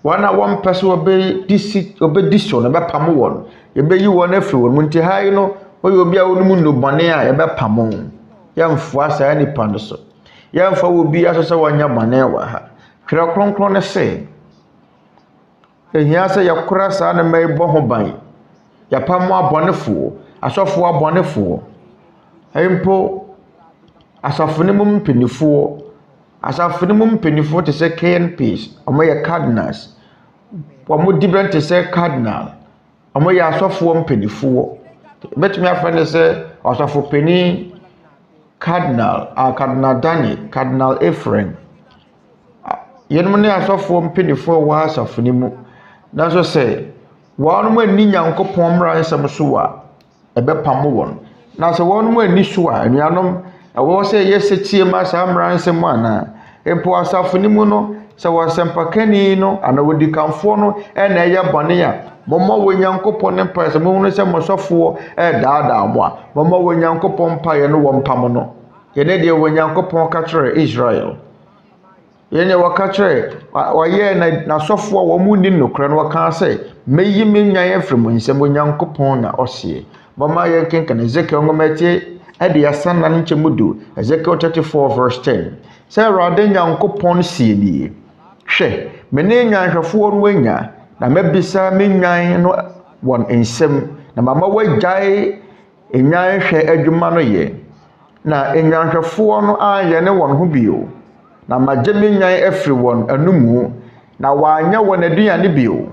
wɔn a wɔn pɛ sɛ obɛdi so no bɛpam wɔn yɛbɛyi wɔn afiri wɔn mu nti ha yi no wɔyɛ obi a wɔn mu nnubɔne a yɛbɛpam wɔn yɛmfoa saa nipa no so yɛmfa wɔ bi aso sɛ wɔnyɛ bɔne wɔ ha twerɛ kronkron no sɛ ehia sɛ yɛkora saa na mɛ bɔ ho ban yɛpam abɔnefoɔ asɔfoɔ abɔnefoɔ mpo asafo ne mu mpenifoɔ asafo ne mu mpenifoɔ te sɛ KNPs ɔmo yɛ cardinals ɔmo different te sɛ cardinal ɔmo yɛ asɔfoɔ mpenifoɔ betumi afa ne sɛ asɔfo peni cardinal cardinal Dani cardinal Ephraim yɛnum ne asɔfoɔ mpenifoɔ wɔ asafo ne mu nanso sɛ wɔn mo ani Nyankopɔn mmara nsɛm so a ɛbɛpam wɔn na sɛ wɔn mo ani so a anuanom ɛwɔ sɛ yɛsetie ma saa mmara nsɛm ana mpo asafo ne mu no sɛ wɔsɛmpakani no ana wodi kanfoɔ no ɛna ɛyɛ bɔne a Momma wɔ Nyankopɔn ne mpa sɛ mo sɛ mosɔfoɔ ɛdaadaa mo a momma wɔ Nyankopɔn mpa yɛ no wɔ mpam no yɛne deɛ wɔ Nyankopɔn ka kyerɛ Israel yɛne wɔka kyerɛ wɔyɛ na sɔfoɔ a wɔn mu ni nokora no wɔka sɛ meyi me nyan afiri mo nsɛm wɔ Nyankopɔn na ɔseɛ momma yɛn kenkan Ezekiel ngomatie ɛde asana nkyɛ mu do Ezekiel 34:10 sɛ Awurade Nyankopɔn sie nie hwɛ me ne nyanhwɛfoɔ no anya na mabisa me nyan no wɔn nsɛm na mama wagyae enyan hwɛ adwuma no yɛ na enyanhwɛfoɔ no ayɛ ne wɔn ho bio na magye me nyan afiri wɔn anumu na wɔanya wɔn aduane bio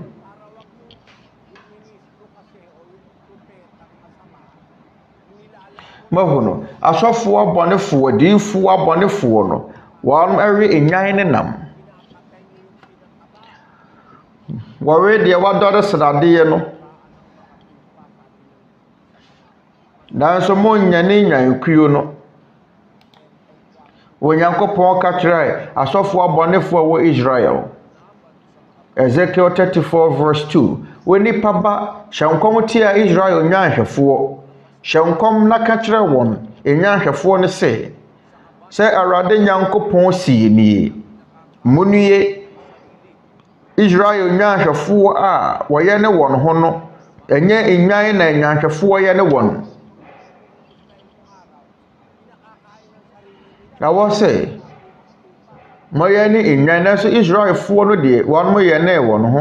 mahuno asɔfoɔ abɔnefoɔ diifoɔ abɔnefoɔ no wɔn ɛwe enyan ne nam wɔwe deɛ wadɔre sradeɛ no nanso mo nyane nyankuo no Onyankopɔn ka kyerɛ asɔfoɔ abɔnefoɔ wɔ Israel Ezekiel 34:2 wonipa ba hyɛ nkɔm tia Israel nyanhwɛfoɔ hyɛ nkɔm na ka kyerɛ wɔn nyanhwɛfoɔ no sɛ Awurade Nyankopɔn sie nie munue Israel nyanhwɛfoɔ a wɔyɛ ne wɔn ho no ɛnyɛ enyan na nyanhwɛfoɔ yɛ ne wɔn na wɔsɛ moyɛ ne enyan na so Israelfoɔ no deɛ wɔn mo yɛ ne wɔn ho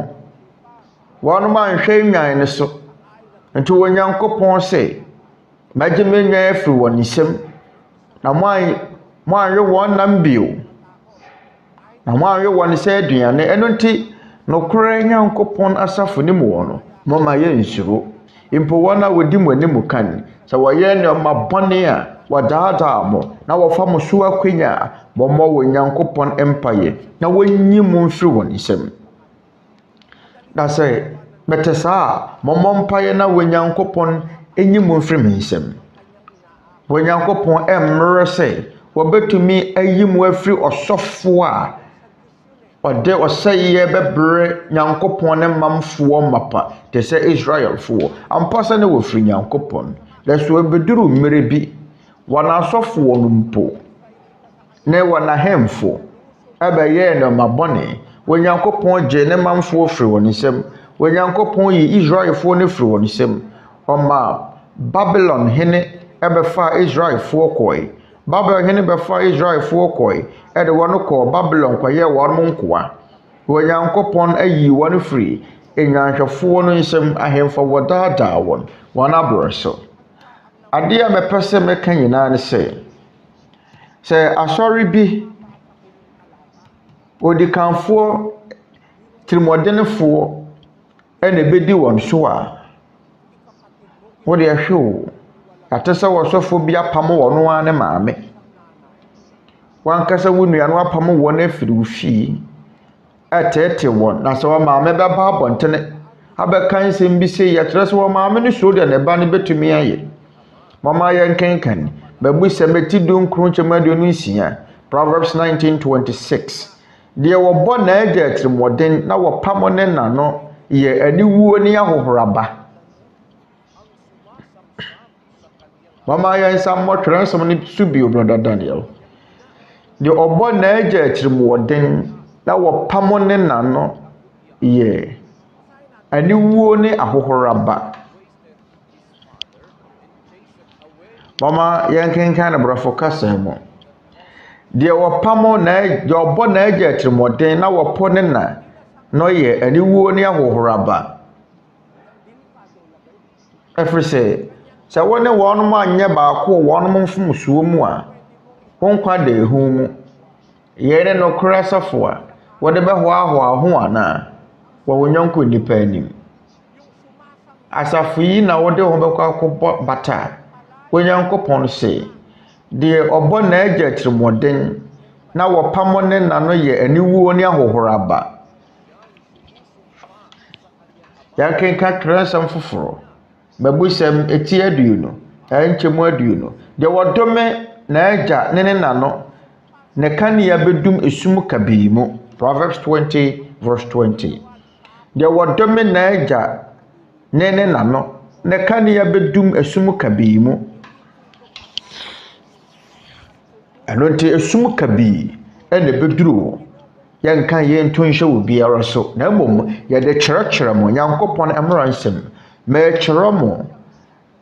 wɔn ma nhwɛ enyan ne so nti wɔ Nyankopɔn sɛ magye me nyan afiri wɔn nsɛm na mo anwe wɔn nam bio na mo anwe wɔn sɛ aduane ɛno nti nokora Nyankopɔn asafo ne mu wɔ no momma yɛ nsuro mpo wɔn a wɔdi mo anim kan sɛ wɔyɛ nneɛma bɔne a wɔdaadaa mo na wɔfa mo so akwanya a momma wɔ Nyankopɔn mpaeɛ na wɔnyi mo mfiri wɔn nsɛm na sɛ mɛte saa momma mpaeɛ na wɔ Nyankopɔn enyi mo mfiri me nsɛm wɔ Nyankopɔn mmere sɛ wɔbɛtumi ayi mo afiri ɔsɔfoɔ a ɔde ɔsɛyɛ bɛbrɛ Nyankopɔn ne mamfoɔ mapa te sɛ Israelfoɔ ampasa ne wɔfiri Nyankopɔn lɛso ebeduru mmere bi wɔn asɔfoɔ no mpo ne wɔn ahemfo ɛbɛyɛ nneɛma bɔne wɔ Nyankopɔn gye ne mamfoɔ firi wɔn nsɛm Onyankopɔn yi Israelfoɔ ne firi wɔn nsam ɔma Babylon hene ɛbɛfa Israelfoɔ kɔe Babylon hene bɛfa Israelfoɔ kɔe ɛde wɔn kɔ Babylon kɔyɛ wɔn nkoa Onyankopɔn ayi wɔn firi enyanhwɛfoɔ no nsam ahemfo wɔdaadaa wɔn abrɛ so adeɛ a mepɛ sɛ meka nyinaa ne sɛ asɔre bi odikanfoɔ tirimɔdenfoɔ ɛna bɛdi wɔn so a wode ahwɛ ate sɛ wɔsɔfo bi apam wɔn a ne maame wankasa wo nua no apam wɔn afiri wo fie ɛtete wɔn na sɛ wɔn maame bɛba abɔntene abɛka nsɛm bi sɛ yɛkyerɛ sɛ wɔn maame no so de ne ba no bɛtumi ayɛ Momma yɛnkenkan babu sɛ meti dunkron kyɛmaduonu nsia Proverbs 19:26 deɛ wɔbɔ n'agya atirimɔden na wɔpam ne nano yɛ aniwuo ne ahohoraba Momma yɛnsa mmɔtwerɛ nsɛm no so bio brother Daniel deɛ ɔbɔ n'agya atirimɔden na wɔpam ne nano yɛ aniwuo ne ahohoraba Momma yɛnkenkan ne brɔfo kasa mu deɛ wɔpam na deɛ ɔbɔ n'agya atirimɔden na wɔpɔ ne na no yɛ aniwuo ne ahohoraba ɛfiri sɛ wɔne wɔn anyɛ baako wɔn mfomsoɔ mu a wɔnkwa da ehu mu yɛn ne nokora asafo a wɔde bɛhoahoa ho ana wɔwɔ nyɔnko nipa anim asafo yi na wɔde ho bɛkɔ akɔbɔ bata Onyankopɔn sɛ deɛ ɔbɔ n'agya atirimɔden na wɔpam ne na no yɛ aniwuo ne ahohoraba yɛkenka twerɛnsɛm foforo babusɛm eti aduonu ɛnkyɛmu aduonu deɛ wɔdome n'agya ne na no ne kanea bɛdum esum kabii mu Proverbs 20:20 deɛ wɔdome n'agya ne na no ne kanea bɛdum esum kabii mu ɛno nti esum kabii ɛna bɛduru yɛnka yɛnto nhyɛ wɔ biara so na mmom yɛde kyerɛkyerɛ mo Nyankopɔn mmara nsɛm mɛkyerɛ mo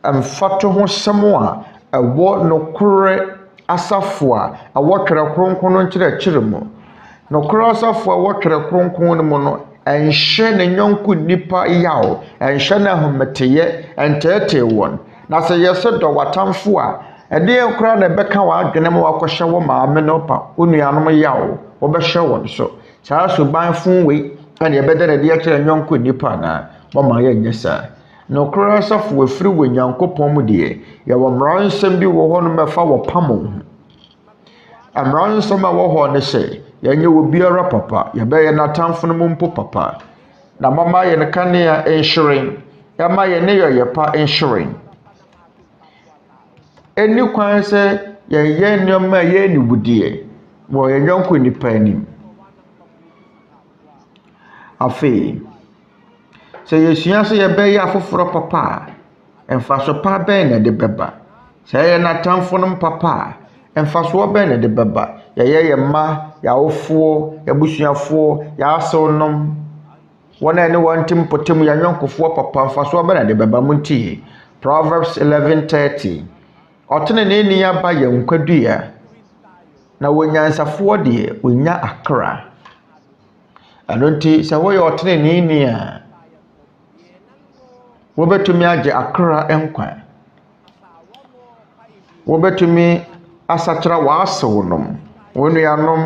mfato ho sɛm a ɛwɔ nokore asafo a ɛwɔ twerɛ kronkron no nkyerɛkyerɛ mu nokore asafo a ɛwɔ twerɛ kronkron no mu no ɛnhyɛ ne nyɔnko nipa yaw ɛnhyɛ ne ahometeyɛ ɛntɛɛtɛɛ wɔn na sɛ yɛsɛ dɔ watamfo a ɛdeɛ nkora na ɛbɛka w'adwene ma wakɔhyɛ wɔ maame no pa onuanom yaw wɔbɛhyɛ wɔn so saa suban fun wei ɛna yɛbɛda ne deɛ kyerɛ nyɔnko nipa na Momma yɛnyɛ saa nokora asafo afiri wɔ Nyankopɔn mu deɛ yɛwɔ mmara nsɛm bi wɔ hɔ no mɛfa wɔ pam ho mmara nsɛm a wɔ hɔ ne sɛ yɛnyɛ wɔ biara papa yɛbɛyɛ n'atamfo no mu mpo papa na Momma yɛ ne kanea nhyeren yɛma yɛ ne yɛyɛ pa nhyeren eni kwan sɛ yɛyɛ nneɛma a yɛn nibudeɛ wɔ yɛn nyɔnko nipa anim afei sɛ yɛsua sɛ yɛbɛyɛ afoforo papa a mfaso pa bɛn na de bɛba sɛ yɛyɛ n'atamfo no papa a mfaso bɛn na de bɛba yɛyɛ yɛ mma yɛawofoɔ yɛabusuafoɔ yɛasewnom wɔn a ne wɔn tim potem yɛn nyɔnkofoɔ papa mfaso bɛn na de bɛba mu ntie Proverbs 11:30 ɔtene ne ni aba yɛn nkwadua na wɔnyansafoɔ deɛ wɔnya akra ɛno nti sɛ wɔyɛ ɔtene ne ni a wɔbɛtumi agye akra nkwa wɔbɛtumi asakyera w'asew nom wɔnuanom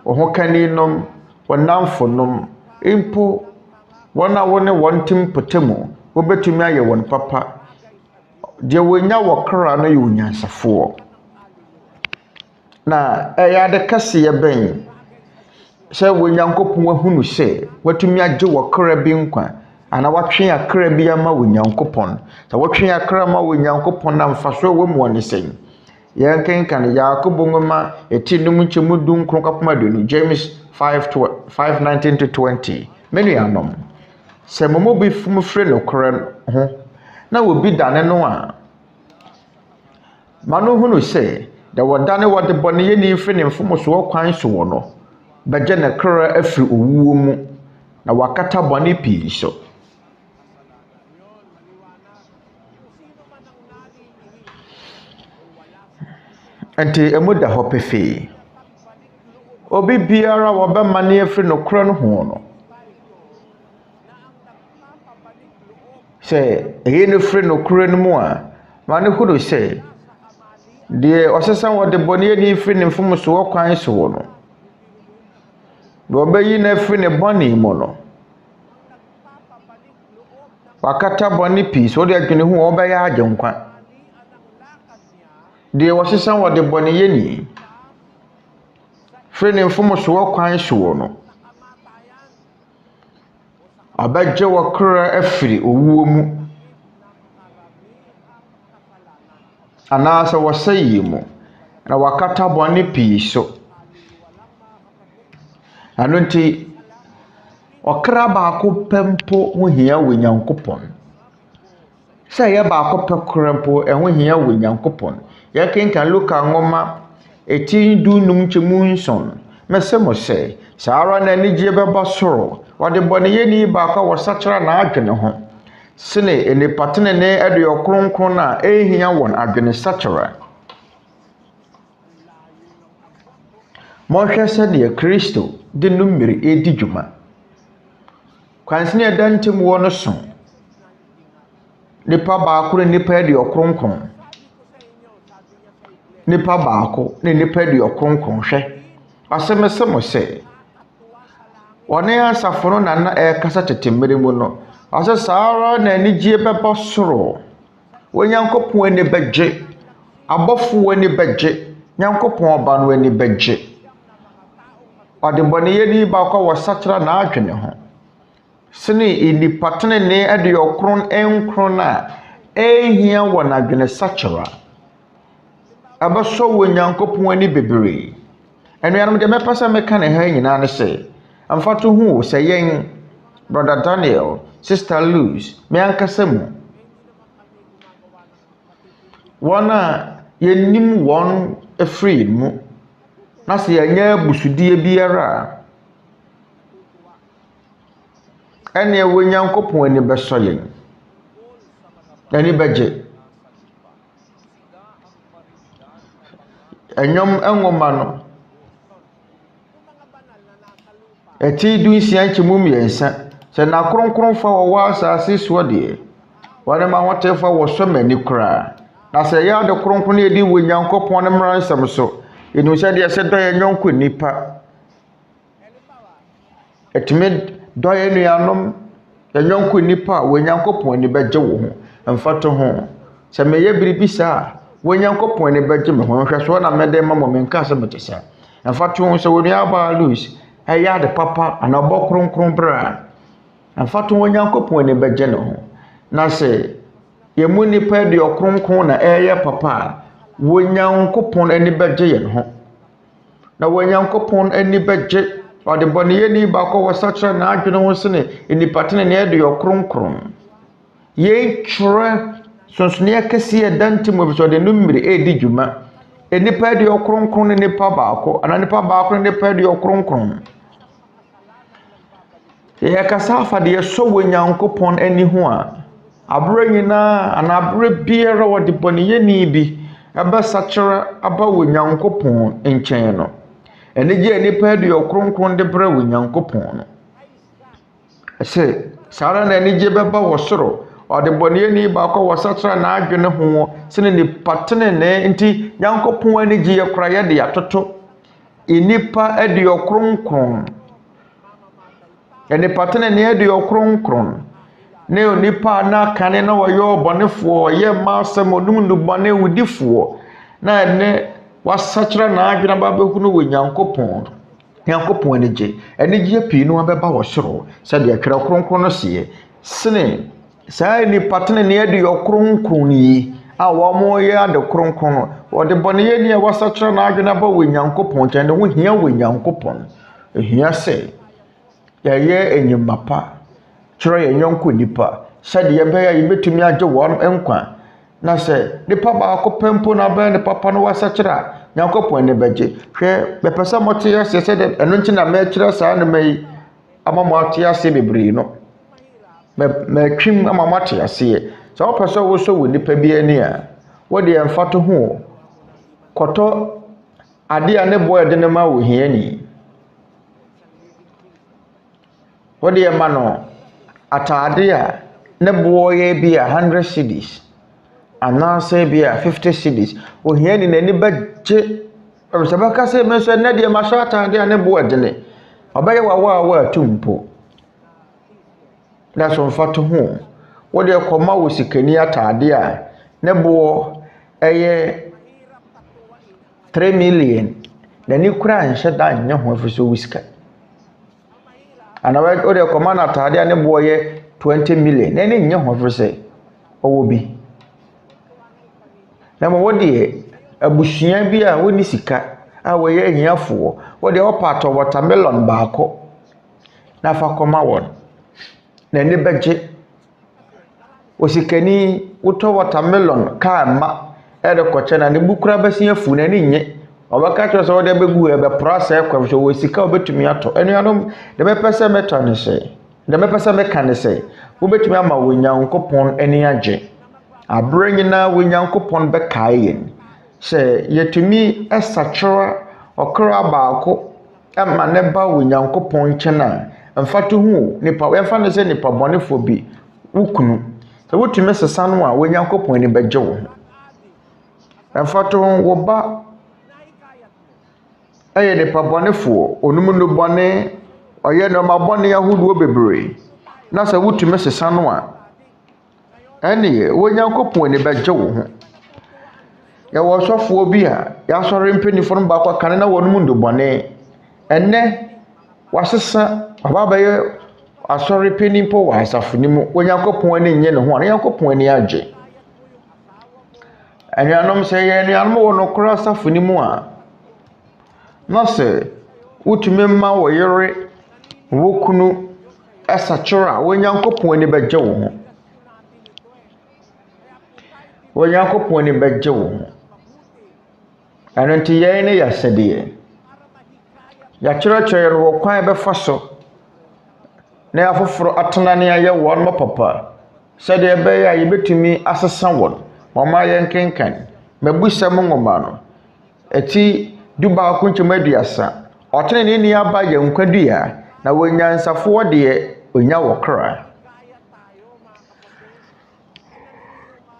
wɔhokaninom wɔnamfonom mpo wɔn a wɔne wɔn tim potemu wɔbɛtumi ayɛ wɔn papa deɛ wɔnya wɔ kra no yɛ onyansafoɔ na ɛyɛ ade kɛseɛ bɛn sɛ Onyankopɔn ahunu sɛ watumi agye wɔ kra bi nkwa ana watwe akra bi ama Onyankopɔn sɛ watwe akra ma Onyankopɔn na mfaso wɔ mu ne sɛn yɛnkenkan Yakobo nwoma eti num nkyɛmu dunkron kapoma aduonu James 5:19-20 menuanom sɛ momo bi fom frɛ no kra ho na obi dane no a ma no hunu sɛ da wɔdane wɔde bɔne yɛni mfiri ne mfomso kwan so wɔ no bɛgye ne kra afiri owuo mu na wakata bɔne pii so enti emu da hɔ pefee obi biara wɔbɛma ne afiri no kora no ho no sɛ ɛyɛ no firi no kora no mu a ma ne huru sɛ deɛ ɔsesa wɔde bɔne ni firi ne mfomso wɔ kwan so wɔ no na ɔbɛyi na afiri ne bɔne mu no wakata bɔne pii so de adwene ho ɔbɛyɛ agye nkwa deɛ ɔsesa wɔde bɔne ni firi ne mfomso wɔ kwan so wɔ no abɛgye wɔ kra afiri owuo mu anaasɛ wɔsɛyie mu na wakata bɔne pii so ano nti ɔkra baako pɛmpo ho hia wɔ Nyankopɔn sɛ yɛ baako pɛ kra mpo ɛho hia wɔ Nyankopɔn yɛkenka Luka nwoma eti dunum chemu nson mɛsɛ mo sɛ saara na anigye bɛba soro wɔde bɔneyɛni baako wɔ sakyera na adwene ho sene enipatene ne ɛde ɔkronkron na ehia wɔn adwene sakyera monhwɛ sɛ deɛ Kristo de numere edi dwuma kwansene ɛdantem wɔ no so nipa baako ne nipa ɛde ɔkronkron nipa baako ne nipa ɛde ɔkronkron hwɛ asɛmɛsɛ mo sɛ wɔne asafo no na ɛkasa tetemere mu no asɛ saara na anigye bɛba soro Onyankopɔn ani bɛgye abɔfo ani bɛgye Nyankopɔn ɔba no ani bɛgye ɔde bɔneyɛni baako wɔ sakyera na adwene ho sene enipatene ne ɛde ɔkron ɛnkron a ɛhia wɔ n'adwene sakyera abɛsɔ wɔ Nyankopɔn ani bebree ɛnuanom de mɛpɛ sɛ meka ne ha nyinaa ne sɛ amfato hu sɛ yɛn brother Daniel sister Luz me ankasa mu wɔn a yɛnim wɔn afiri mu na sɛ yɛnyɛ busudie biara ɛne ɛwɔ Nyankopɔn ani bɛsɔ yɛn ani bɛgye ɛnyɔm ɛnwoma no eti du nsia nkyemu mmiɛnsa sɛ na kronkron fa wɔ asase so deɛ wɔne ma wɔte fa wɔ so mani kora na sɛ yɛ ade kronkron edi wɔ Nyankopɔn ne mmara nsɛm so enu sɛ deɛ sɛ dɔ yɛ nyɔnko nipa etime dɔ yɛ nuanom yɛ nyɔnko nipa wɔ Nyankopɔn ni bɛgye wo ho mfato ho sɛ meyɛ biribi saa wɔ Nyankopɔn ni bɛgye me ho hwɛ so na mɛde ma mo menka sɛ mete saa mfato ho sɛ wɔ nuaba Luz ɛyɛ ade papa anabɔ kronkron bra mfato wɔ Nyankopɔn ni bɛgye ne ho na sɛ yɛmu nipa de ɔkronkron na ɛyɛ papa wɔ Nyankopɔn ani bɛgye yɛn ho na wɔ Nyankopɔn ani bɛgye ɔde bɔneyɛni baako wɔ sakyera na adwene ho sene enipatene ne ɛde ɔkronkron yɛn twerɛ sonsoneɛ kɛseɛ dante mu bi ɔde numere edi dwuma enipa de ɔkronkron ne nipa baako ana nipa baako ne nipa de ɔkronkron yɛ kasa afa de yɛsɔ wɔ Nyankopɔn ani ho a abere nyinaa ana abere biara wɔde bɔneyɛni bi ɛbɛ sakyera aba wɔ Nyankopɔn nkyɛn no enigye nipa de ɔkronkron de bra wɔ Nyankopɔn no ɛsɛ saara na enigye bɛba wɔ soro ɔde bɔneyɛni baako wɔ sakyera na adwene ho sene nipatene ne nti Nyankopɔn anigye yɛ kora yɛ de atoto enipa de ɔkronkron enipatene ne de ɔkronkron ne onipa na kane na wɔyɛ ɔbɔnefoɔ yɛ ma asɛm onum nubɔne wudifoɔ na ne wasakyera na adwene ba bɛhu no wɔ Nyankopɔn anigye anigye pii no abɛba wɔ soro sɛ de atwerɛ kronkron no seɛ sene saa nipatene ne de ɔkronkron yi a wɔn yɛ ade kronkron wɔde bɔneyɛni a wasakyera na adwene ba wɔ Nyankopɔn kyɛn de ho hia wɔ Nyankopɔn ehia sɛ yɛyɛ enyimapa kyerɛ yɛn nyɔnko nipa sɛ de yɛbɛyɛ yɛbɛtumi agye wɔn nkwa na sɛ nipa baako pempo na bɛyɛ ne papa no wasakyera Nyankopɔn ne bɛgye hwɛ bɛpɛ sɛ mote ase sɛ de ɛno nti na mɛkyerɛ saa ne mɛyi ama mo ate ase bebree no mɛtwim ama mo ate aseɛ sɛ wopɛ sɛ wosɔ wɔ nipa bi ani a wɔde yɛmfa to ho koto ade a ne boy de ne ma wo hia ni wode ye ma no atade a ne boy bi a 100 cedis anase bi a 50 cedis wo hia ni nani bagye obisabaka se me so ne de ma so atade a ne boy de ne obaye wa tumpo na so mfato ho wode ye koma wo sikani atade a ne boy eye 3 million nani kura anhye da nya ho afiso wiska anawe ode komana atade ne boye 20 million nani nya ho afise owo bi na mo wode abusua bi a woni sika a woye ahiafo wode opato watermelon baako na fa koma won nani beje osikani wuto watermelon ka ma ede koche na ne bukura basia fu na ni nye obaka cho so de begu e be process kwa so wo sika obetumi ato enuanom de be pese meto ne se de be pese meka ne se wo betumi ama wo nyankopon eni age abranyina wo nyankopon be kayen se yetumi esachora okra baako ama ne ba wo nyankopon chena mfatu hu nipa we mfa ne se nipa bonefo bi wukunu se wotumi sesa no a wo nyankopon ni beje wo mfato wo ba eye nipa bonefo onum no bone oye no mabone yahudu bebre na se wutumi sesa no a ene wo nyankopon ni beje wo ho ya wo sofo bi a ya sori mpenifo no ba kwa kan na wonum ndo bone enne wasesa ababaye asori penimpo wa asafo ni mu wo nyankopon ni nye ne ho na nyankopon ni age anuanom se ye anuanom wo no kora asafo ni mu a no se utumi ma wo yere wo kunu esachora wo nyankopon ni beje wo ho wo nyankopon ni beje wo ho ananti ye ne ya sede ya kyerɛkyerɛ no wo kwan be faso na afoforo atena ne aye wo no papa sede be ya yebetumi asesa wo Momma yenkenkan mabusam ngoma no eti duba kunchema aduasa otene ne ni aba yankwadua na wonyansafo de onya wokra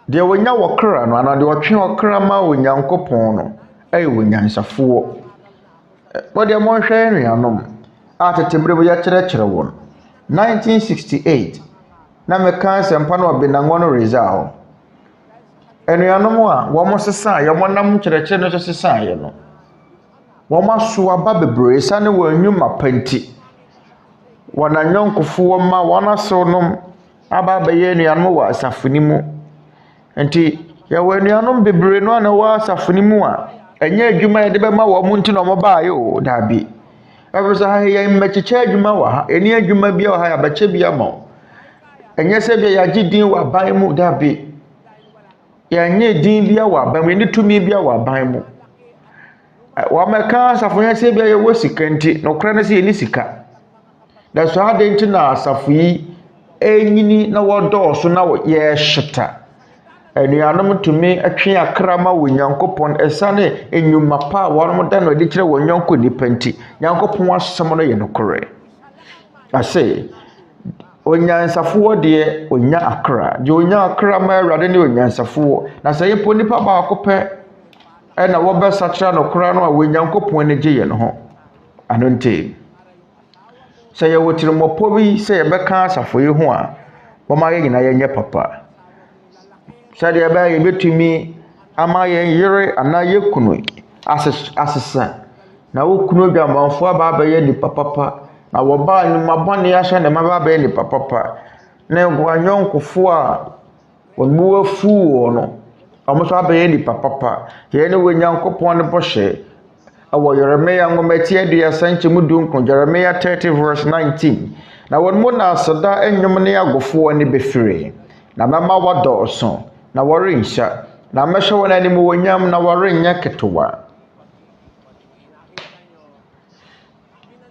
de wonya wokra no ana de otwe wokra ma onyankopon no ayi wonyansafo wode mo hwe nuanom atetebre bo ya kyerɛkyerɛ won 1968 na meka sempa no obenango no result enuanom a wo mo sesa ye mo nam kyerɛkyerɛ no sesa ye no wo ma so aba bebre sa ne wo anwuma panti wona nyonkofo wo ma wona so nom aba ba ye enuanom wo asafoni mu enti ye wo enuanom bebre no na wo asafoni mu a enye adwuma ye de be ma wo mu nti no mo ba ye o dabi abisa ha ye mmekyekye adwuma wa ha eni adwuma bia wa ha ya bache bia ma enye se bia ya gidin wa ban mu dabi ya nye din bia wa ban mu ni tumi bia wa ban mu wa meka asafo ya se bia ye wo sika nti no kra na se ye ni sika da so ade nti na asafo yi enyini na wo dɔɔso na ye hyeta enuanom tumi atwe akrama wo nyankopon esane enwuma pa wo no da no de kyerɛ wo nyanko nipa nti nyankopon asɛm no ye no kore ase onyansafo de onya akra de onya akra ma Awurade ne onyansafo na sɛ yepo nipa ba akopɛ na wo bɛsa kyerɛ no kora no a wo nyankopon ne gye ye no ho anonte sɛ ye wotire mɔpɔ bi sɛ ye bɛka asafo yi ho a Momma ye nyina ye nye papa sɛ de ba ye betumi ama ye yere ana ye kunu asesa na wo kunu bi amanfo aba ba ye ni papa na wo ba ni mabone ya hye na maba ba ye ni papa na go anyonkofo a wonmu wafu no omo so aba ye ni papa ye ne wo nyankopon ne bohye awo Yeremia ngomati adua sanche mudunkon Jeremia 30 verse 19 na wonmu na asada enwom ne agofo ne befire na mama wadɔɔso na wɔrenhyia na mɛhwɛ wɔn anim wonyam na wɔrenya ketewa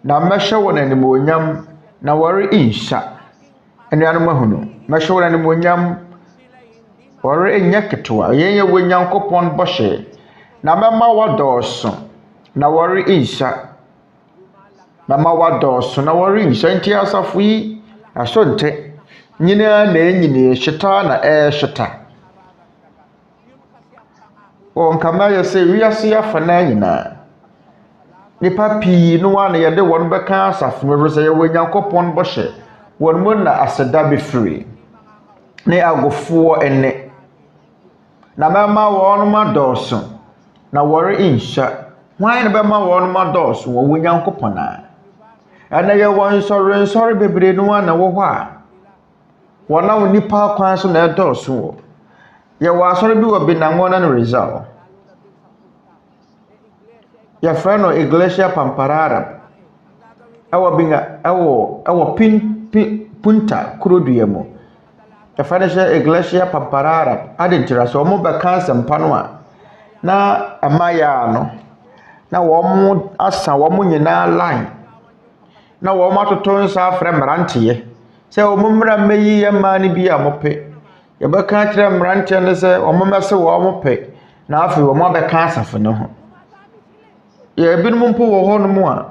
na mɛhwɛ wɔn anim wonyam na wɔrenhyia enuanom ahunu mɛhwɛ wɔn anim wonyam wɔrenya ketewa yɛnyɛ wonyankopɔn bɔhye na mɛma wadɔɔso na wɔre nhyia mɛma wadɔɔso na wɔre nhyia nti asafo yi asonte nyinaa na enyine hyeta na ɛhyeta nkama yɛ sɛ wiase afa na nyinaa nipa pii no wa na yɛde wɔn bɛka asafo no sɛ yɛwɔ Nyankopɔn bɔhyɛ wɔn mu na aseda befiri ne agofoɔ ene na mɛma wɔn ma dɔɔso na wɔre nhyia hwan na bɛma wɔn ma dɔɔso wɔ Nyankopɔn a ɛna yɛwɔ nsɔre bebree no wa na wɔ hɔ a wɔnam nipa kwan so na ɛdɔɔso wɔ yɛwɔ asɔre bi wɔ Binango na Rizal yɛfrɛ no Iglesia Pamparara ɛwɔ Punta Kurodua mu yɛfrɛ no sɛ Iglesia Pamparara adentira so ɔmo bɛka asɛmpa no a na amaya no na wɔn asa wɔn nyinaa line na wɔn atoto nsa afrɛ mmeranteɛ sɛ wɔn mmra mmeyi yɛ mmaa no bi a mopɛ yɛbɛka kyerɛ mmeranteɛ no sɛ wɔn mmɛsɛ wɔn pɛ na afei wɔn abɛka asafo no ho yɛbinom mpo wɔ hɔ no mu a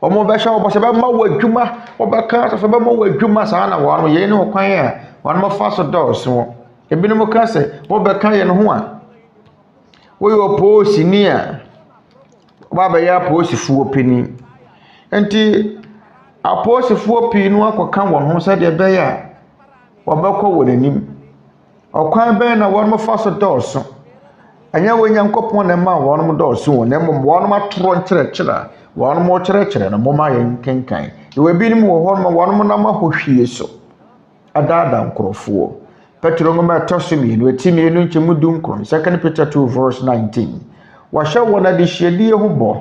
wɔn bɛhyɛ wɔn sɛ bɛma wɔ adwuma wɔbɛka asafo bɛma wɔ adwuma saa na wɔn yɛn ne wɔn kwan a wɔn fa so dɔɔso ebinom ka sɛ wɔbɛka yɛn ho a wɔyɛ opoosini a wɔabɛyɛ apoosifoɔ panin nti apoosifoɔ pii no akɔka wɔn ho sɛdeɛ ɛbɛyɛ a wɔbɛkɔ wɔn anim ɔkwan bɛn na wɔn fa so dɔɔso ɛnyɛ wɔ Nyankopɔn na ma wɔn dɔɔso wɔn na mmom wɔn atorɔ nkyerɛkyerɛ wɔn kyerɛkyerɛ no Momma yɛnkenkan ɛwɔ binom wɔ hɔ no wɔn nam ahɔhwie so adaada nkorɔfoɔ Petro ngoma ɛtɔ mmienu eti mmienu nkyɛmu 19 2 Peter 2 verse 19 wɔhyɛ wɔn adehyiedie ho bɔ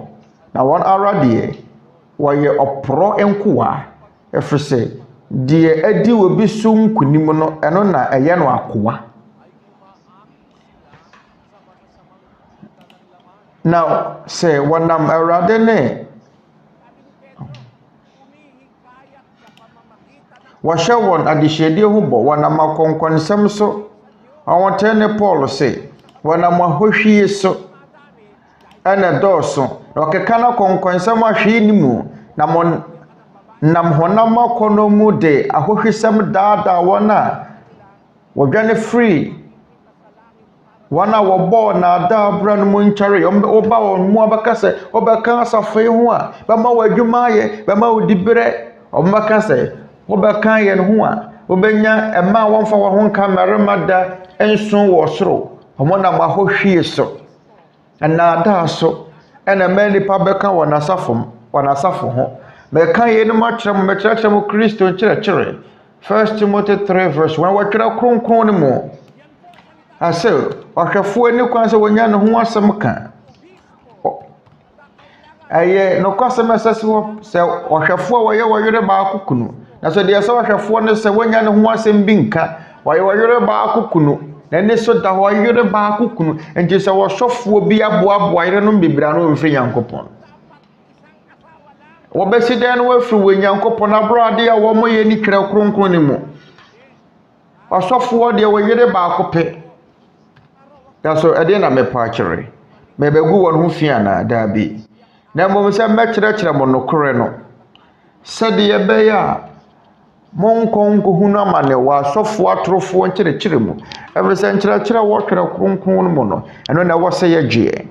na wɔn ara deɛ wɔyɛ ɔporɔ nkoa ɛfiri sɛ deɛ adi wɔ bi so nkunim no ɛno na ɛyɛ no akoa na sɛ wɔnam Awurade ne wɔhyɛ wɔn adehyiedie ho bɔ wɔnam akɔnkɔnsɛm so ɔwɔtɛ ne Paul sɛ wɔnam ahɔhwie so ɛna dɔɔso na ɔkeka na kɔnkɔnsɛm ahwee ni mu na mo nam honam akɔnɔ mu de ahɔhwesɛm daadaa wɔn a wɔdwane free wɔn a wɔbɔ na ada bra no mu nkyare ɔba wɔn mu abɛka sɛ ɔbɛka asafo yi ho a bɛma wɔ adwuma ayɛ bɛma wɔ diberɛ ɔmbɛka sɛ ɔbɛka yɛn ho a ɔbɛnya ɛma wɔmfa wɔn ho nka mmarima da nso wɔ soro ɔmo nam ahɔhwie so ɛna ada so ɛna mɛ nipa bɛka wɔn asafo ho mɛka yɛn no makyerɛ mo bɛkyerɛkyerɛ mo Kristo nkyerɛkyerɛ 1 Timothy 3 verse 1 wɔtwerɛ kronkron no mu asɛ ɔhwɛfoɔ ani kwan sɛ wɔnya ne ho asɛm ka ɛyɛ no kwasɛm ɛsɛ sɛ ɔhwɛfoɔ wɔyɛ wɔyere baako kunu na sɛ deɛ sɛ ɔhwɛfoɔ no sɛ wɔnya ne ho asɛm bi nka wɔyɛ wɔyere baako kunu na ɛne so da hɔ wɔyere baako kunu nti sɛ wɔhwɛfoɔ bi aboaboa yere no bebree no mfiri Nyankopɔn wɔbɛsi dan no afiri wɔ Nyankopɔn abrade a wɔn yɛ ni twerɛ kronkron ne mu ɔsɔfoɔ deɛ wɔyere baako pɛ yaso ɛde na mepa akyere mebegu wɔn ho fi ana daabi na mmom sɛ mɛkyerɛkyerɛ mo nokore no sɛdeɛ ɛbɛyɛ a monkɔnkohu no ama ne wɔ asɔfoɔ atorofoɔ nkyerɛkyerɛ mu ɛfiri sɛ nkyerɛkyerɛ wɔtwerɛ kronkron no mu no ɛno na ɛwɔ sɛ yɛgyeɛ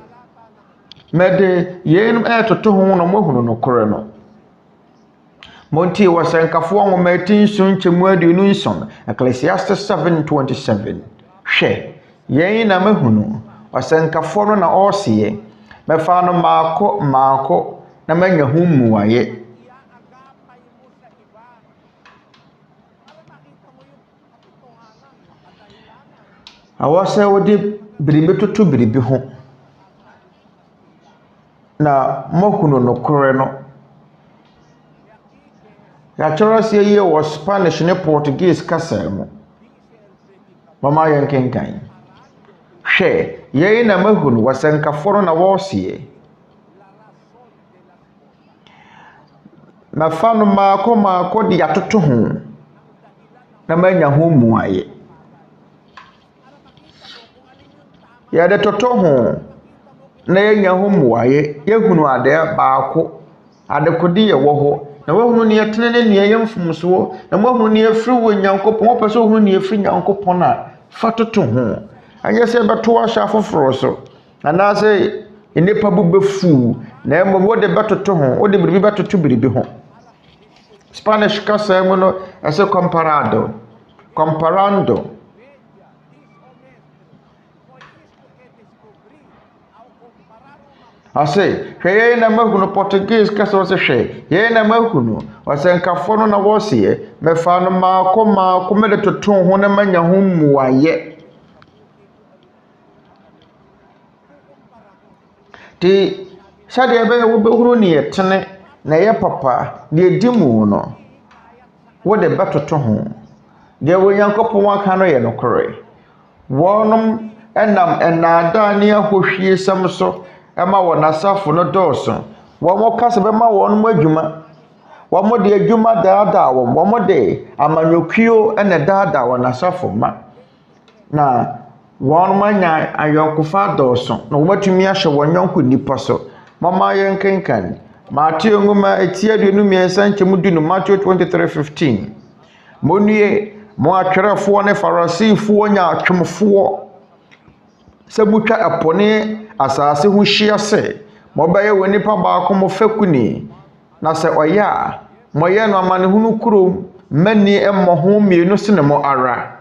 mɛde yɛn ɛtoto ho no mohunu nokore no montie wɔ sɛnkafoɔ nwoma eti nson nkyɛmu 27 Ecclesiastes 7:27 hwɛ yɛn na mahunu ɔsɛnkafoɔ no na ɔreseɛ mɛfa no maako na manya ho mmuayɛ awɔ sɛ wode biribi toto biribi ho na mohunu nokore no yɛakyerɛ sɛ yie wɔ Spanish ne Portuguese kasa mu Momma yɛnkenkan hwɛ yɛn na mahunu wɔsɛnkafoɔ no na wɔreseɛ mɛfa no maako de atoto ho na manya ho mmuayɛ yɛde toto ho na yɛnya ho mmuaeɛ yɛhunu adeɛ baako adekode yɛ wɔ hɔ na wahunu ne yɛtene ne nea yɛmfomsoɔ na wahunu ne yɛfiri wɔ Nyankopɔn wɔpɛ sɛ wahunu ne yɛfiri Nyankopɔn a fa toto ho anyɛ sɛ bɛto ahyɛ afoforɔ so anaasɛ nnipa bu bɛfu na mmom wode bɛtoto ho wode biribi bɛtoto biribi ho Spanish kasa mu no ɛsɛ comparando ase hwɛ na mahunu Portuguese kasa wɔ sɛ hwɛ yɛn na mahunu wɔsɛ nkafo no na wɔseɛ mɛfa no maako mɛde toto ho na manya ho mmuaeɛ ti sɛdeɛ ɛbɛyɛ wobɛhunu ne yɛtene na ɛyɛ papa deɛ di mu no wode bɛtoto ho deɛ Onyankopɔn aka no yɛ nokorɛ wɔnom ɛnam ɛnaadaa ne ahohwie sɛm so ɛma wɔn asafo no dɔɔso wɔn kasa bɛma wɔn adwuma wɔn de adwuma daadaa wɔn de amanyɔkuo ɛna daadaa wɔn asafo ma na wɔn anya ayɔnkofa dɔɔso na wɔn atumi ahyɛ wɔn yɔnko nipa so mama yɛn kenkan Matthew ngoma etia aduonu mmiɛnsa nkyɛmu du no Matthew 23:15 monue mo atwerɛfoɔ ne farisifoɔ nya atwomfoɔ sɛ mutwa ɛpɔne asase ho hyia sɛ mobɛyɛ wɔ nipa baako mo fakuni na sɛ ɔyɛ a moyɛ no amanehunu kurom mani mmɔ ho mmienu sene mo ara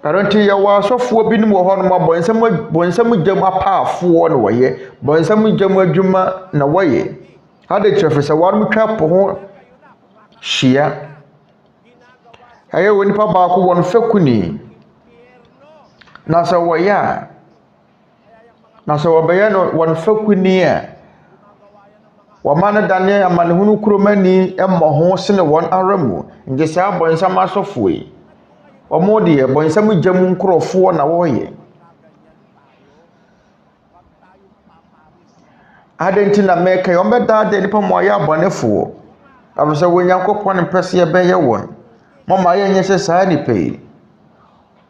Karanti ya wasɔfoɔ binom wɔ hɔ no ma bɔnsɛm gyam apaafoɔ na wɔyɛ bɔnsɛm gyam adwuma na wɔyɛ ade kyerɛ sɛ wɔn twa po ho hyia ɛyɛ wɔ nipa baako wɔn fakuni na sɛ wɔyɛ a na sɛ wɔbɛyɛ no wɔn fakuni a wɔma no dane amanehunu kuromani mmɔ ho sene wɔn ara mu nti saa bɔnsɛm asɔfoɔ yi Omo de bɔnsɛm gyam nkorɔfoɔ na wɔyɛ adenti na meka yɛ ɔmbɛda de nipa mo ayɛ abɔnefoɔ afisɛ Onyankopɔn mpɛsɛ yɛbɛyɛ wɔn Momma yɛnyɛ sɛ saa nipa yi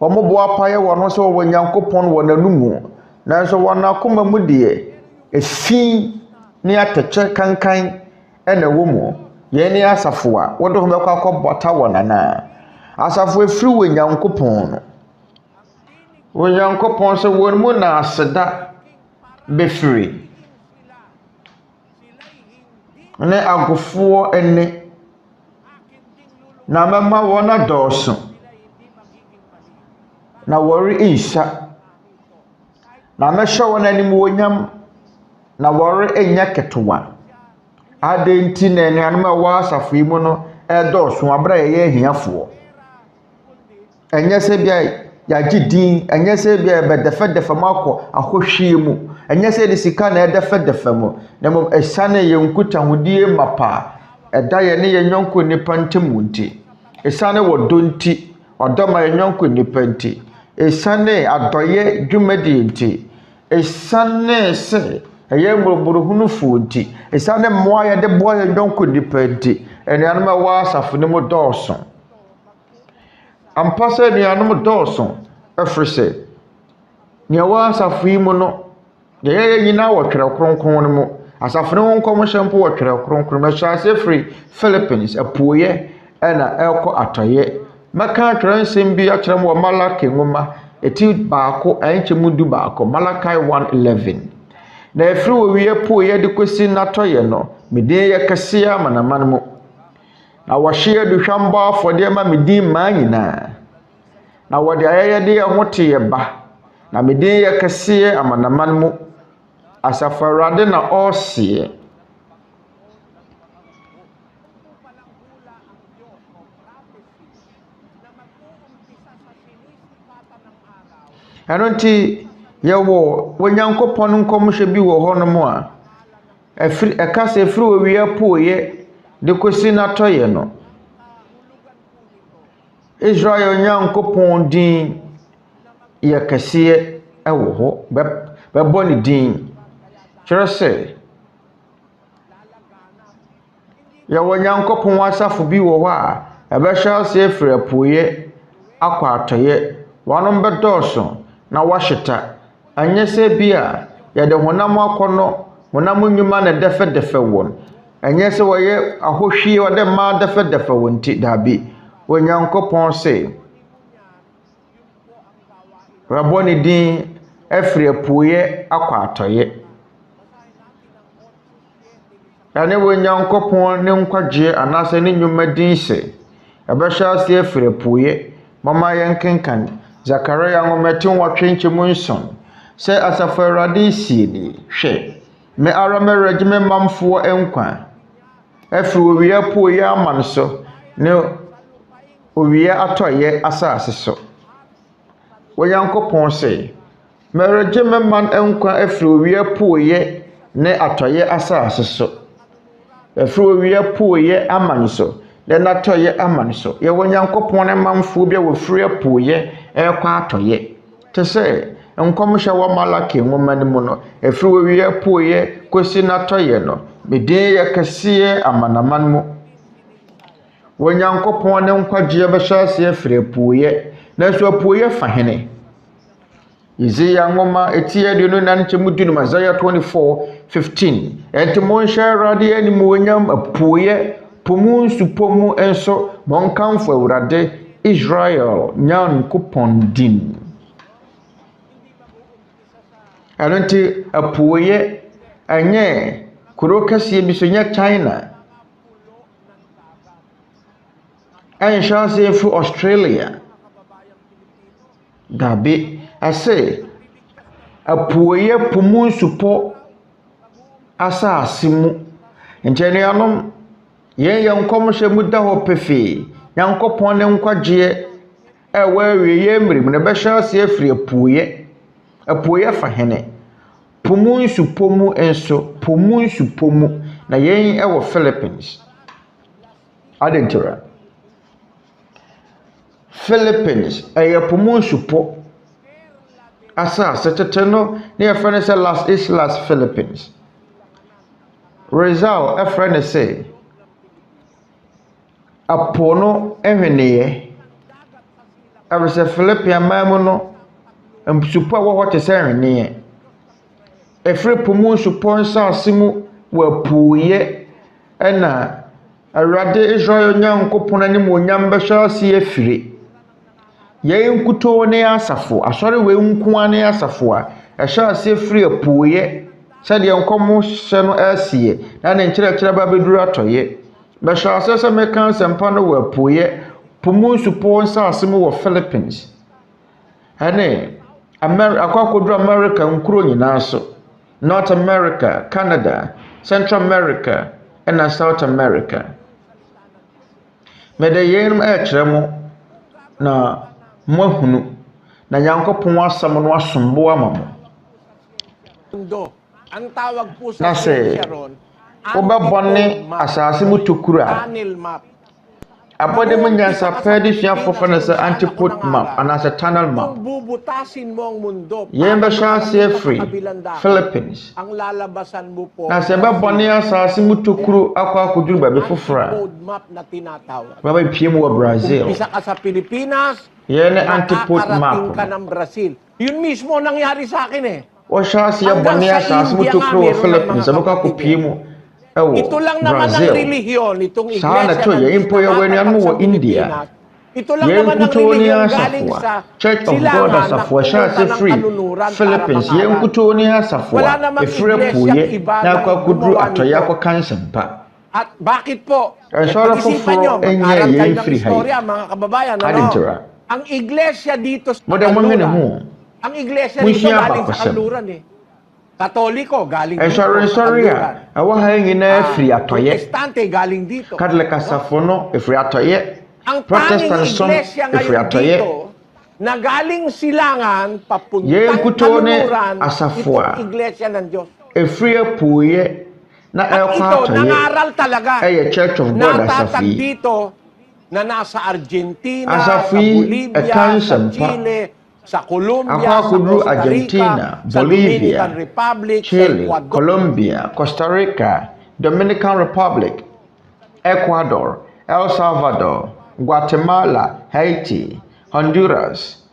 ɔmo bo apayɛ wɔn ho sɛ Onyankopɔn wɔ nanumu nanso wɔn akoma mu deɛ efi ne atɛkyɛ kankan ɛna wɔ mu yɛn ne asafo a wɔde ho bɛkɔ akɔbɔta wɔn ana asafo efiri wɔ Nyankopɔn no Onyankopɔn sɛ wɔn mu na aseda befiri ne agofoɔ ene na mɛma wɔn adɔɔso na wɔre nhyia na mɛhyɛ wɔn anim wɔnyam na wɔre enya ketewa adenti na anuanom a wɔ asafo yi mu no ɛdɔɔso abra yɛyɛ ahiafoɔ ɛnyɛ sɛ bia yagye din ɛnyɛ sɛ bia bɛdɛfɛdɛfɛ mu akɔ ahohwie mu ɛnyɛ sɛ de sika na ɛdɛfɛdɛfɛ mu na mmom ɛsane yɛ nkutahodie mapa ɛda yɛ ne yɛ nyɔnko nipa ntemu nti ɛsane wɔ dɔ nti ɔdɔ ma yɛ nyɔnko nipa nti ɛsane adɔyɛ dwumadi nti ɛsane sɛ ɛyɛ mmɔborɔhunufoɔ nti ɛsane mmoa yɛde boa yɛ nyɔnko nipa nti ɛnuanom a wɔ asafo no mu dɔɔso ampa sɛ nuanom dɔɔso ɛfiri sɛ nea wɔ asafo yi mu no yɛyɛ nyinaa wɔ twerɛ kronkron no mu asafo no ho nkɔmhyɛ mpo wɔ twerɛ kronkron no hyɛ ase firi Philippines apuoyɛ ɛna ɛkɔ atɔyɛ mɛka twerɛ nsɛm bi akyerɛ mu wɔ Malaki ngoma eti baako ɛnkyɛmu du baako Malachi 1:11 na ɛfiri wɔ wie puoyɛ de kɔsi natɔyɛ no medin yɛ kɛseɛ amanaman mu na wɔhye aduhwambɔ afɔdeɛ ma medin maa nyinaa na wɔde ayɛyɛde ho te yɛ ba na medin yɛ kɛseɛ amanaman mu asafo Awurade na ɔseɛ ɛno nti yɛwɔ Onyankopɔn nkɔmhyɛ bi wɔ hɔ no mu a ɛkasa ɛfiri wɔ wie puoyɛ de kosi natɔyɛ no Israel Nyankopɔn din yɛ kɛseɛ ɛwɔ hɔ bɛbɔ ne din kyerɛ sɛ yɛwɔ Nyankopɔn asafo bi wɔ hɔ a ɛbɛhyɛ ase afiri apuoyɛ akɔ atɔyɛ wɔnom bɛdɔɔso na wahyeta anyɛ sɛ bi a yɛde honam akɔnɔ honam nnwuma na dɛfɛdɛfɛ wɔn anyɛ sɛ wɔyɛ ahohwie wɔde mmaa dɛfɛdɛfɛ wɔn ti daabi Onyankopɔn sɛ rabɔ ne din afiri apueɛ akɔ atɔyɛ ɛne Onyankopɔn ne nkwagye anaasɛ ne nnwuma din sɛ ɛbɛhyɛ ase afiri apueɛ Momma yɛnkenkan Zakaria nwomati 8:7 sɛ asafo Awurade sie ni hwɛ me ara mɛrɛgye me mamfoɔ nkwa afiri owia apueɛ aman so ne owia atɔyɛ asase so Onyankopɔn sɛ mɛrɛgye me man nkwa afiri owia apueɛ ne atɔyɛ asase so afiri owia apueɛ aman so ne natɔyɛ aman so yɛ Onyankopɔn ne mamfoɔ bi a wɔfiri apueɛ ɛkɔ atɔyɛ te sɛ nkɔmhyɛ wɔ Malaki nwoma no mu no afiri owia apueɛ kosi natɔyɛ no medin yɛ kɛseɛ amanaman mu Onyankopɔn ne nkwagye bɛhyɛ ase afiri apueɛ na so apueɛ fa hene Isaiah nwoma etie de no nan kyemu dunum Isaiah 24:15 enti monhyɛ Awurade animuonyam apueɛ pomu nsupomu enso monkamfo Awurade Israel Nyankopɔn din Anonti apueɛ anyɛ kuro kɛseɛ bi so nyɛ China ɛnhyɛ ase firi Australia dabi ase apueɛ pomu nsupo asase mu nkyɛnuanom yɛn nkɔmhyɛ mu da hɔ pefee Nyankopɔn ne nkwagye ɛwɔ awie mmirim na bɛhyɛ ase afiri apueɛ fa hene pomu nsupomu enso pomu nsupomu na yɛn ɛwɔ Philippines adentira Philippines ɛyɛ pomu nsupo asase tete no ne yɛfrɛ ne sɛ Las Islas Philippines Rizal ɛfrɛ ne sɛ apo no ehweneɛ ɛbɛsɛ Philippine man mu no nsupo a wɔ hɔ te sɛ hweneɛ ɛfiri pomu nsupo nsase mu wɔ apueɛ ɛna Awurade Israel Nyankopɔn anim onyam bɛhyɛ ase afiri yɛn nkutoo ne asafo asɔre wɔ nkuan ne asafo a ɛhyɛ ase afiri apueɛ sɛdeɛ nkɔmo hyɛ no asie na ne nkyerɛkyerɛ ba bɛduru atɔyɛ bɛhyɛ ase sɛ meka nsɛmpa no wɔ apueɛ pomu nsupo nsase mu wɔ Philippines ɛne akwakodro America nkuro nyinaa so North America, Canada, Central America, and South America. Mede yɛn ɛkyerɛ mo na mohunu na Nyankopɔn asɛm no asombo ama mo. Ang tawag po Na sa sɛ Sharon, wobɛbɔne asase mu tokura tunnel map. abɔde mo nyansapɛ de suafo fa no sɛ antipode map anaasɛ tunnel map. Kung bubutasin mo ang mundo, Yɛn bɛhyɛ ase afiri Philippines. ang lalabasan mo po Na sɛ bɛbɔne asase mu tokuro akɔ akɔduru baabi foforɔ a road map na tinatawag. babɛpie mu wɔ Brazil. Isa ka sa Pilipinas, Yɛn ne antipode makakarating map. ka ng Brazil. Yun mismo nangyari sa akin eh. Wɔhyɛ ase abɔne asase mu tokuro wɔ Philippines ɛbɛkɔ akɔpie mu Ito lang naman ang Brazil. relihiyon itong Sana iglesia to, yun po yung wala mo sa India. Pilipinas. Ito lang Yɛn naman ang nkutoo ne relihiyon galing asafo sa a Church of God silangan na asafo ɛhyɛ ase pumunta ng free kanunuran Philippines. para Yɛn mangaral. nkutoo ne asafo Wala a namang ɛfiri iglesia apueɛ iba na akɔ na akɔduru gumawa atɔyɛ nito. akɔka nsɛmpa. At bakit po? Ɛnsɔre Pag-isipan nyo, foforɔ ɛnyɛ mag-aral kayo yɛn ng firi ha istorya, yi. mga kababayan. Ano? Adentira. Ang iglesia dito sa Mode mo hwene ho. ang iglesia Munsua dito galing sa abakɔsɛm. kanluran eh. Katoliko galing dito Ɛnsɔre sa nsɔre kanluran. a ɛwɔ ha yi nyinaa firi atɔyɛ. Protestante galing dito. Catholic asafo no ɛfiri atɔyɛ. Ang tanging Protestant som iglesia ɛfiri ngayon atɔyɛ. dito na galing silangan Yɛn papuntang nkutoo ne kanluran asafo a itong iglesia ng Diyos. ɛfiri apueɛ na At ɛkɔ ito, atɔyɛ nangaral talaga. ɛyɛ Church of God asafo Natatag yi. dito na nasa Argentina, Asafo sa yi, Bolivia, ɛka sa nsɛmpa. Chile, sa Colombia, Akɔ sa akɔduru Costa Argentina, Rica, sa Bolivia, Dominican Republic, sa Chile, Ecuador. Colombia, Costa Rica, Dominican Republic, Ecuador, El Salvador, Guatemala, Haiti, Honduras,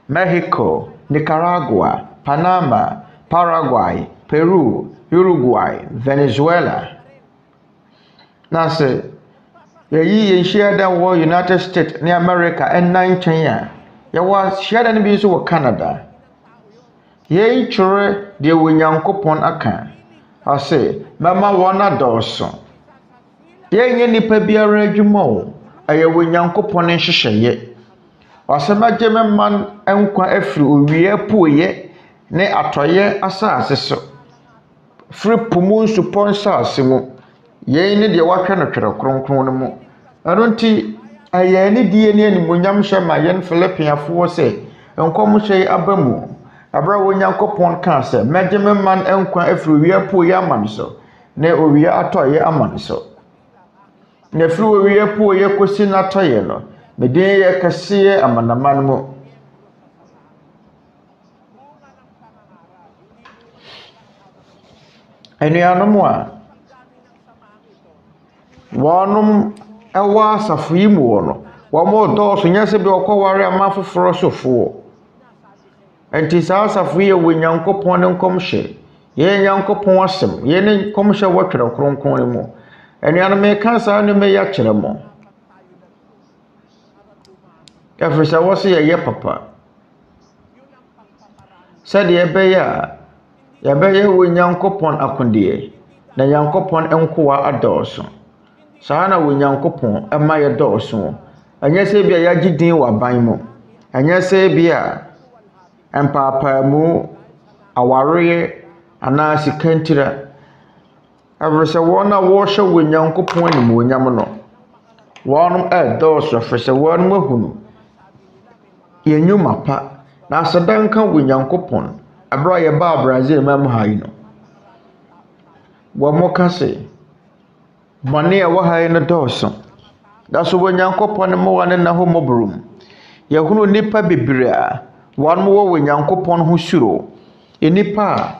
Mexico, Nicaragua, Panama, Paraguay, Peru, Uruguay, Venezuela. Na se yeyi nhyia da wo United States ne America and Kenya. Ya wa hyia da ne bi so wo Canada. Yeyi twere de wo Nyankopon aka. Ase mama wona dɔɔso. Yenye nipa biara adwuma wo. Aye wo Nyankopon nhyehyɛye. Ase magye man enkwa afiri owie puoye ne atoye asase so. Free pumu nsupon saase mu. Yei ne de watwa no twere kronkron no mu. Anonti aye ne die ne animonyam hye ma yen Filipiafo se enkom hye abamu. Abra wo Nyankopon ka se megye man enkwa afiri owie puoye aman so ne owie atoye aman so. Ne free owie puoye kosi na atoye no. Medin ye kase amanaman mu. Anuanom a wɔnom ɛwɔ asafo yi mu wɔ no wɔn dɔɔso nyɛsɛ bi ɔkɔware ama foforo sofo enti saa asafo yi wɔ Nyankopɔn ne nkɔmhyɛ yɛ Nyankopɔn asɛm yɛ ne nkɔmhyɛ wɔtwerɛ kronkron mu anuanom ka saa ne me ya kyerɛ mo ɛfisɛ wɔ se yɛyɛ papa sɛdeɛ yɛbɛyɛ wɔ Nyankopɔn akondeɛ na Nyankopɔn enkoa adɔɔso saa na wɔ Nyankopɔn ɛma yɛ dɔɔso ɛnyɛ sɛ bi a yɛagye din wɔ aban mu ɛnyɛ sɛ bi a ɛmpaapaamu awareɛ anaa sikantira ɛfisɛ wɔn a wɔhyɛ wɔ Nyankopɔn animuonyam no wɔn ɛdɔɔso ɛfisɛ wɔn ahunu yɛnwuma pa na asadanka wɔ Nyankopɔn abra yɛba Brazil mam ha yi no wɔn ka se bɔne a wɔ ha yi no dɔɔso da so wɔ Nyankopɔn mo wa ne na ho mɔbrom yɛhunu nipa bebree a wɔn wɔ Nyankopɔn ho suro nipa a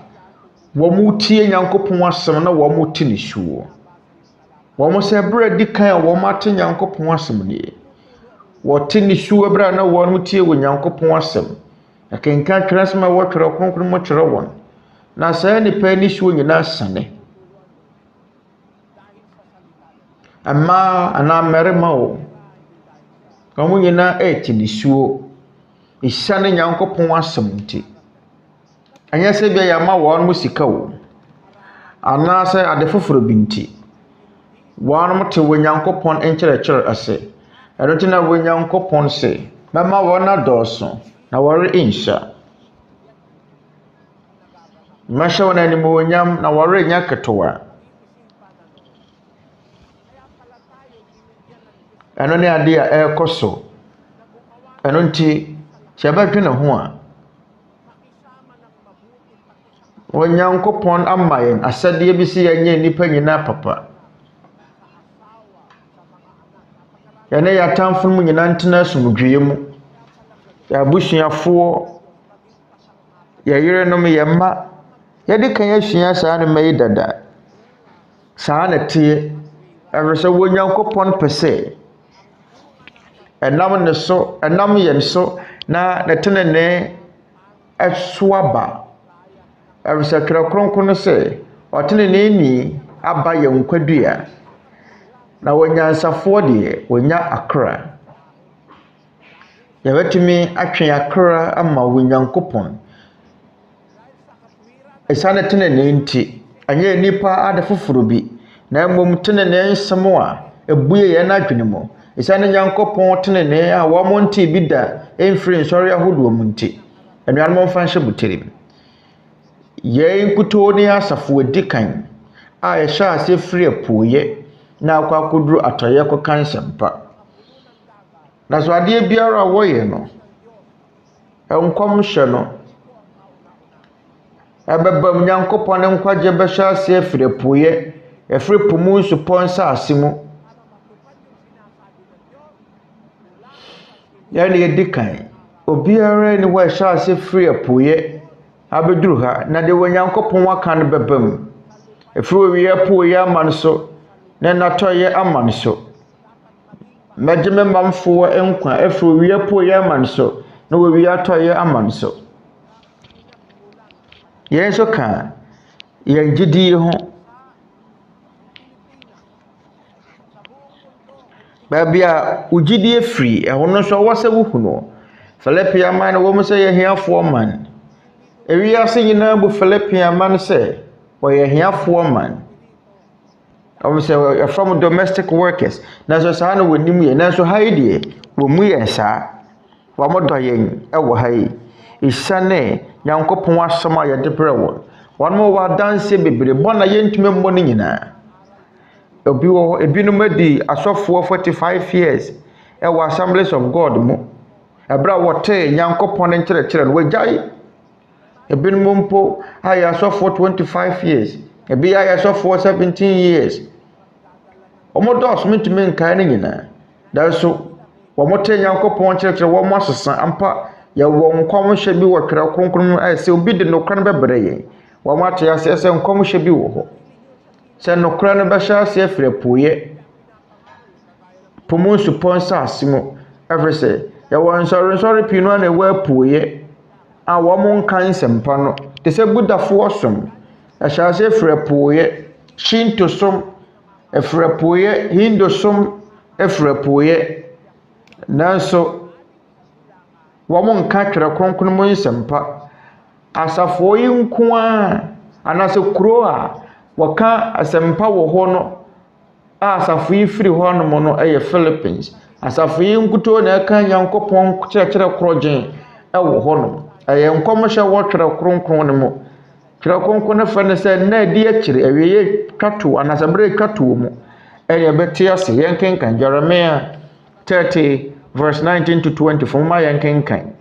wɔn tie Nyankopɔn asɛm na wɔn tie ne suo wɔn sɛ brɛ di kan a wɔn ate Nyankopɔn asɛm nie wɔte ne suo brɛ na wɔn tie wɔ Nyankopɔn asɛm akenka twere sema wɔtwerɛ kronkron mo kyerɛ wɔn na saa nipa ni suo nyina sane ama ana mmarima o wɔn nyina ɛte ne suo isane Nyankopɔn asɛm nti anya sɛ bia yama wɔn mo sika o ana sɛ ade foforo bi nti wɔn mo te wɔ Nyankopɔn nkyerɛkyerɛ ase ɛno nti na wɔ Nyankopɔn sɛ mama wɔn adɔɔso na wɔre insha masha wɔn animuonyam na wɔre nya ketowa ɛno ne ade a ɛrekɔ so ɛno nti sɛ bɛdwe ne ho a wɔ Nyankopɔn ama yɛn asɛdeɛ bi si yɛnyɛ nipa nyinaa papa yɛne yɛatamfo mu nyinaa ntena asomdwee mu yɛabusuafoɔ yɛyerenom yɛmma yɛde kan yɛasua saa ne mayi dada saa ne teɛ ɛfisɛ wɔ Nyankopɔn pɛ sɛ ɛnam ne so ɛnam yɛn so na ne tenene ɛsoaba ɛfisɛ twerɛ kronkron no sɛ ɔtenene ni aba yɛn nkwadua na wɔnyansafoɔ deɛ wɔnya akra yɛbɛtumi atwe akra ama wɔ Nyankopɔn ɛsane tenene nti ɛnyɛ nipa ade foforo bi na mmom tenene nsɛm a ebue yɛn adwene mu ɛsane Nyankopɔn tenene a wɔn nti bi da ɛmfiri nsɔre ahodoɔ mu nti anuanom mfa nhyɛ butere yɛn nkutoo ne asafo adi kan a yɛhyɛ ase firi apuoyɛ na akɔ akɔduru atɔyɛ kɔka nsɛmpa na so adeɛ biara a wɔyɛ no nkɔm hyɛ no ɛbɛbam Nyankopɔn ne nkwagye bɛhyɛ ase afiri apuoyɛ ɛfiri pumu nsupɔ nsaase mu yɛne yɛdi kan obiara ne hɔ ɛhyɛ ase firi apuoyɛ abɛduru ha na de wɔ Nyankopɔn aka no bɛbam ɛfiri owie apuoyɛ ama no so ne natɔyɛ ama no so Mɛgye mamfoɔ nkwa afiri owia po yɛ ama nso na owia atɔ yɛ ama nso. Yɛn nso ka yɛn gyidie ho. Baabi a wogyidie firi ɛho no nso ɔwɔ sɛ wohu no. Philippian man wɔ mu sɛ yɛ hiafoɔ man. Ewiase nyinaa bu Philippian man sɛ wɔyɛ hiafoɔ man. Obviously, from domestic workers. Nanso saa na wɔnim yɛ. Nanso ha yi deɛ wɔmu yɛn saa. Wɔmodɔ yɛn ɛwɔ ha yi. Esiane Nyankopɔn asɛm a yɛde brɛ wɔn. Wɔn mo wɔ adanse bebree bɔ na yɛntumi mmɔ no nyinaa. Obi wɔ ebinom adi asɔfoɔ 45 years ɛwɔ Assemblies of God mu. Ɛbra wɔte Nyankopɔn ne nkyerɛkyerɛ no wɔgyae. Ebinom mpo ayɛ asɔfoɔ 25 years. Ebi ayɛ asɔfoɔ 17 years. Omodos mentumi nkae ne nyinaa. Danso wɔmote Nyankopɔn kyerɛkyerɛ wɔn asesa ampa yɛwɔ nkɔmhyɛ bi wɔ twerɛ kronkron ayɛ sɛ obi de nokora no bɛbrɛ yɛn. Wɔn ate aseɛ sɛ nkɔmhyɛ bi wɔ hɔ. Sɛ nokora no bɛhyɛ aseɛ firi apueyɛ. Po mu nsupɔ nsase mu ɛfiri sɛ yɛwɔ nsɔre pii no a na ɛwɔ apueyɛ a wɔn nka nsɛmpa no te sɛ budafoɔ som ɛhyɛ aseɛ firi apueyɛ. Shinto som ɛfiri apueyɛ. Hindu som ɛfiri apueyɛ. Nanso wɔn nka twerɛ kronkron mu nsɛmpa. Asafo yi nko a anase kuro a wɔka asɛmpa wɔ hɔ no a asafo yi firi hɔ no no ɛyɛ Philippines. Asafo yi nkuto na ɛka Nyankopɔn kyerɛkyerɛ korɔgyen ɛwɔ hɔ no. Ɛyɛ nkɔmhyɛ wɔ twerɛ kronkron no mu. Twerɛ kronkron no fɛ ne sɛ na adi akyire awieye twato anase bere twato mu. Ɛyɛ bɛte ase yɛn kenkan Jeremiah 30 verse 19 to 24 ma yɛn kenkan.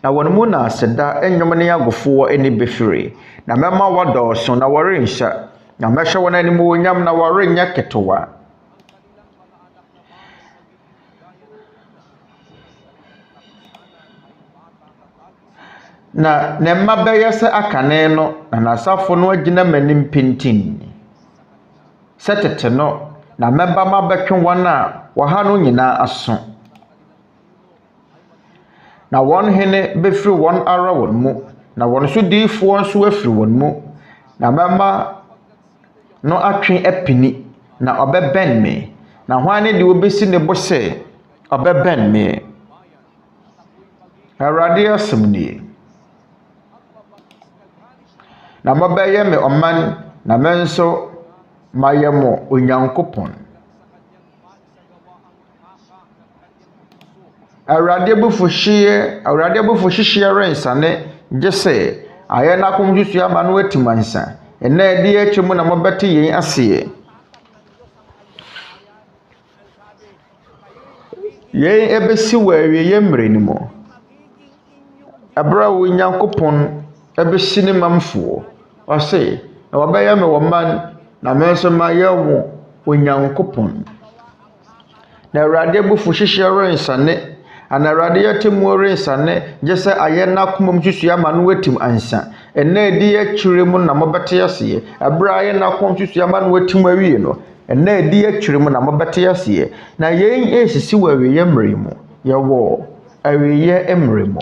Na wɔn mu na aseda enyom ne agofoɔ ani befiri. Na mɛma wɔdɔɔso na wɔrenhyɛ. Na mɛhyɛ wɔn anim wonyam na wɔrenyɛ ketewa. Na ne mma bɛyɛ sɛ akane no na n'asafo no agyina m'anim pintin. Sɛ tete no na mɛba ma bɛtwe wɔn a wɔha no nyinaa aso. Na wɔn hene bɛfiri wɔn ara wɔn mu. Na wɔn so diifoɔ nso afiri wɔn mu. Na mɛma no atwe apini na ɔbɛbɛn me. Na hwan ne de obesi ne bo sɛ ɔbɛbɛn me. Awurade asɛm nie. Na mɔbɛyɛ me ɔman na me nso mayɛ mo Onyankopɔn. Awurade abufuhyehyɛ rensane gye sɛ ayɛ n'akomdwesua ama no atim ansa. Ɛna adi akyi mu na mɔbɛte yɛn aseɛ. Yɛn ɛbɛsi wɔ awieyɛ mmerɛ no mu. Ɛberɛ a Onyankopɔn ɛbɛsi ne mamfoɔ. Ɔse na wɔbɛyɛ me wɔ man na me nso mayɛ wo Onyankopɔn. Na Awurade abufuhyehyɛ rensane ana Awurade yɛtemu rensane gye sɛ ayɛ n'akomdwesua ama no atim ansa. Ɛna adi akyire mu na mɔbɛte aseɛ. Ɛberɛ a ayɛ n'akomdwesua ama no atim awie no. Ɛna adi akyire mu na mɔbɛte aseɛ. Na yɛn esisi wɔ awieyɛ mmerɛ mu. Yɛwɔ awieyɛ mmerɛ mu.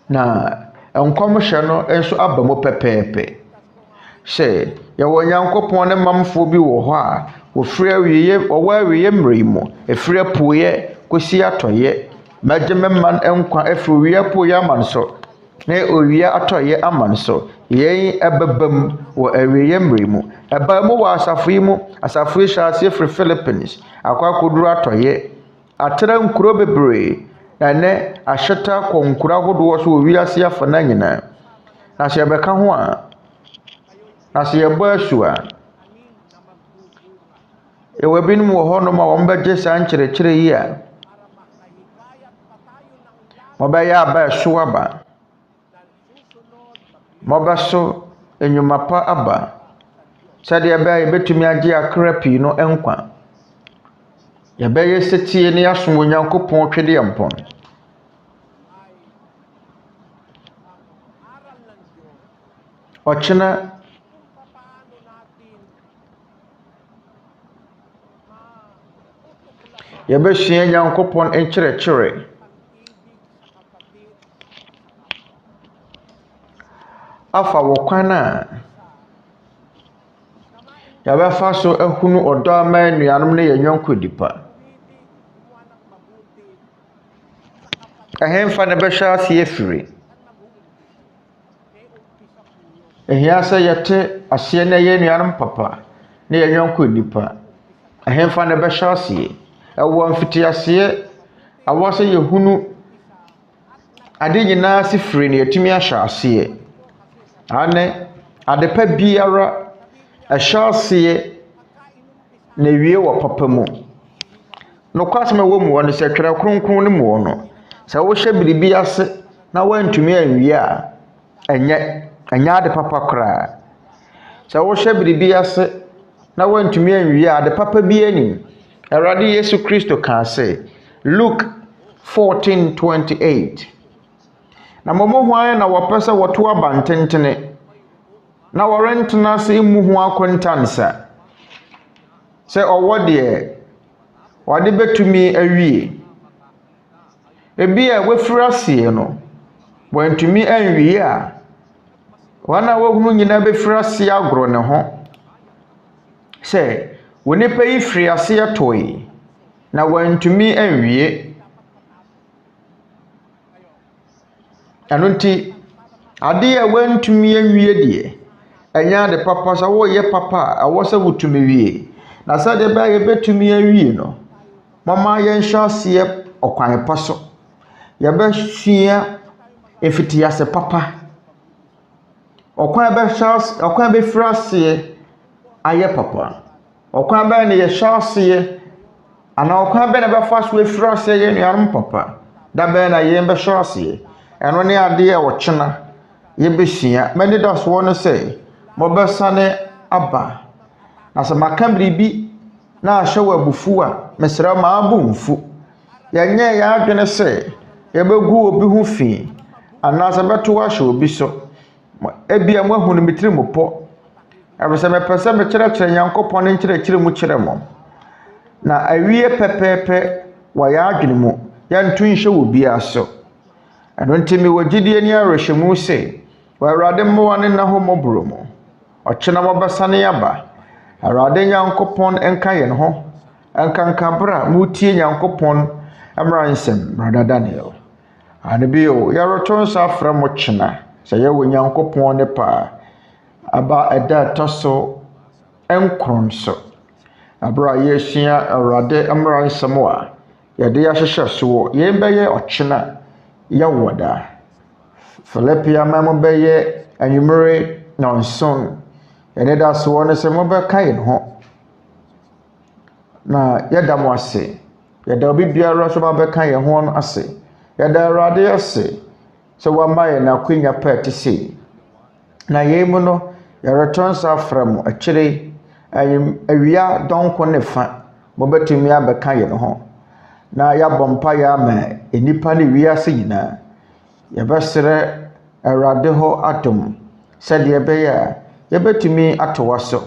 Na nkɔmhyɛ no nso aba mu pɛpɛɛpɛ. Sɛ yɛwɔ Nyankopɔn ne mamfoɔ bi wɔ hɔ a wɔfiri awieyɛ mmerɛ mu. Ɛfiri apueyɛ kɔsi atɔyɛ. Mɛgye me man nkwa afiri owia apueyɛ ama nso na owia atɔyɛ ama nso. Yɛn ɛbɛbam wɔ awieyɛ mmerɛ mu. Ɛbaa mu wɔ asafo yi mu. Asafo yi hyɛ aseɛ firi Philippines akɔ akɔduru atɔyɛ. Atena nkuro bebree. Na ne ahyeta kɔ nkuro ahodoɔ so wɔ wiase afa na nyinaa. Na sɛ yɛbɛka ho a na sɛ yɛbɔ asu a ɛwɔ binom wɔ hɔnom a wɔn bɛgye saa nkyerɛkyerɛ yi a mɔbɛyɛ aba ɛso aba. Mɔbɛso enyuma pa aba. Sɛdeɛ ɛbɛyɛ yɛbɛtumi agye akra pii no nkwa. Yɛbɛyɛ setie ne yɛasom Onyankopɔn twɛdeɛ mpɔn. Ɔkyena yɛbɛsua Nyankopɔn nkyerɛkyerɛ afa wɔ kwan a yɛbɛfa so ahunu ɔdɔ ama anuanom ne yɛn yɔnko nipa. Ɛhemfa ne bɛhyɛ ase afiri. Ehia sɛ yɛte aseɛ na yɛn anuanom papa ne yɛn yɔnko nipa. Ɛhemfa ne bɛhyɛ ase. Ɛwɔ mfitiaseɛ awɔ sɛ yɛhunu ade nyinaa se firi ne yɛtumi ahyɛ aseɛ. Ane adepa biara ɛhyɛ aseɛ na wie wɔ papa mu. Nokwasɛm ɛwɔ mu wɔ no sɛ twerɛ kronkron ne mu wɔ no. Sɛ wohyɛ biribi ase na wantumi anwie a ɛnyɛ ade papa koraa. Sɛ wohyɛ biribi ase na wantumi anwie a ade papa bi anim. Awurade Yesu Kristo ka sɛ Luke 14:28. Na momo hwan na wɔpɛ sɛ wɔto abantentene na wɔrentena ase mu ho akontansa. Sɛ ɔwɔ deɛ wɔde bɛtumi awie. Ebi a wafiri aseɛ no wantumi anwie a wɔn a wɔhunu nyinaa bɛfiri aseɛ agorɔ ne ho. Sɛ wonipa yi firi aseɛ toe na wantumi anwie. Ɛno nti ade a wantumi anwie deɛ ɛnyɛ ade papa sɛ wɔyɛ papa a ɛwɔ sɛ wotumi wie. Na sɛ de bɛyɛ bɛtumi awie no Momma yɛnhyɛ aseɛ ɔkwan pa so. Yɛbɛsua mfitiase papa. Ɔkwan bɛfiri aseɛ ayɛ papa. Ɔkwan bɛn ne yɛhyɛ aseɛ anaa ɔkwan bɛn na bɛfa so afiri aseɛ yɛn nuanom papa. Da bɛn na yɛn bɛhyɛ aseɛ. Ɛno ne ade a wɔkyena yɛbɛsua. Mɛde da soɔ no sɛ mɔbɛsane aba. Na sɛ maka biribi na ahyɛ wɔ abufu a mesrɛ ma abo mfu. Yɛnyɛ yɛadwene sɛ yɛbɛgu obi ho fi anaasɛ bɛto ahyɛ obi so. Ebia mo ahunu mitiri mo pɔ. Ɛbɛsɛ mepɛ sɛ mekyerɛkyerɛ Nyankopɔn ne nkyerɛkyerɛ mu kyerɛ mo. Na awie pɛpɛɛpɛ wɔ yɛadwene mu yɛnto nhyɛ wɔ biara so. Ɛno nti mi wɔ gyidie ne awerɛhyɛmu sɛ Awurade mmoa ne nna hɔ mmɔborɔ mu. Ɔkyena mɔbɛsane aba. Awurade Nyankopɔn enka yɛn ho. Enka bra mutie Nyankopɔn Mmara Nsɛm Brother Daniel. Anibio Yerɛtoa nsa afra mo kyena. Sɛ yɛwɔ Nyankopɔn ne pa aba ɛda ɛtɔ so nkron so. Abra yɛsua Awurade Mmara Nsɛm a yɛde yɛahyehyɛ so wɔ yɛn bɛyɛ ɔkyena yɛwɔ da. Philipia ma mo bɛyɛ anwummere nonson. Yɛne da so wɔ no sɛ mobɛka yɛn ho. Na yɛda mo ase. Yɛda obi biara so bɛka yɛn ho no ase. Yɛda Awurade ase sɛ wama yɛn akwanya pa te sɛ. Na yɛn mu no Yerɛtoa nsa afra mo akyire awia dɔnko ne fa mobɛtumi abɛka yɛn ho. Na yɛabɔ mpa yɛ ama enipa ne wiase nyinaa. Yɛbɛsrɛ Awurade hɔ adom sɛdeɛ ɛbɛyɛ a yɛbɛtumi atowa so.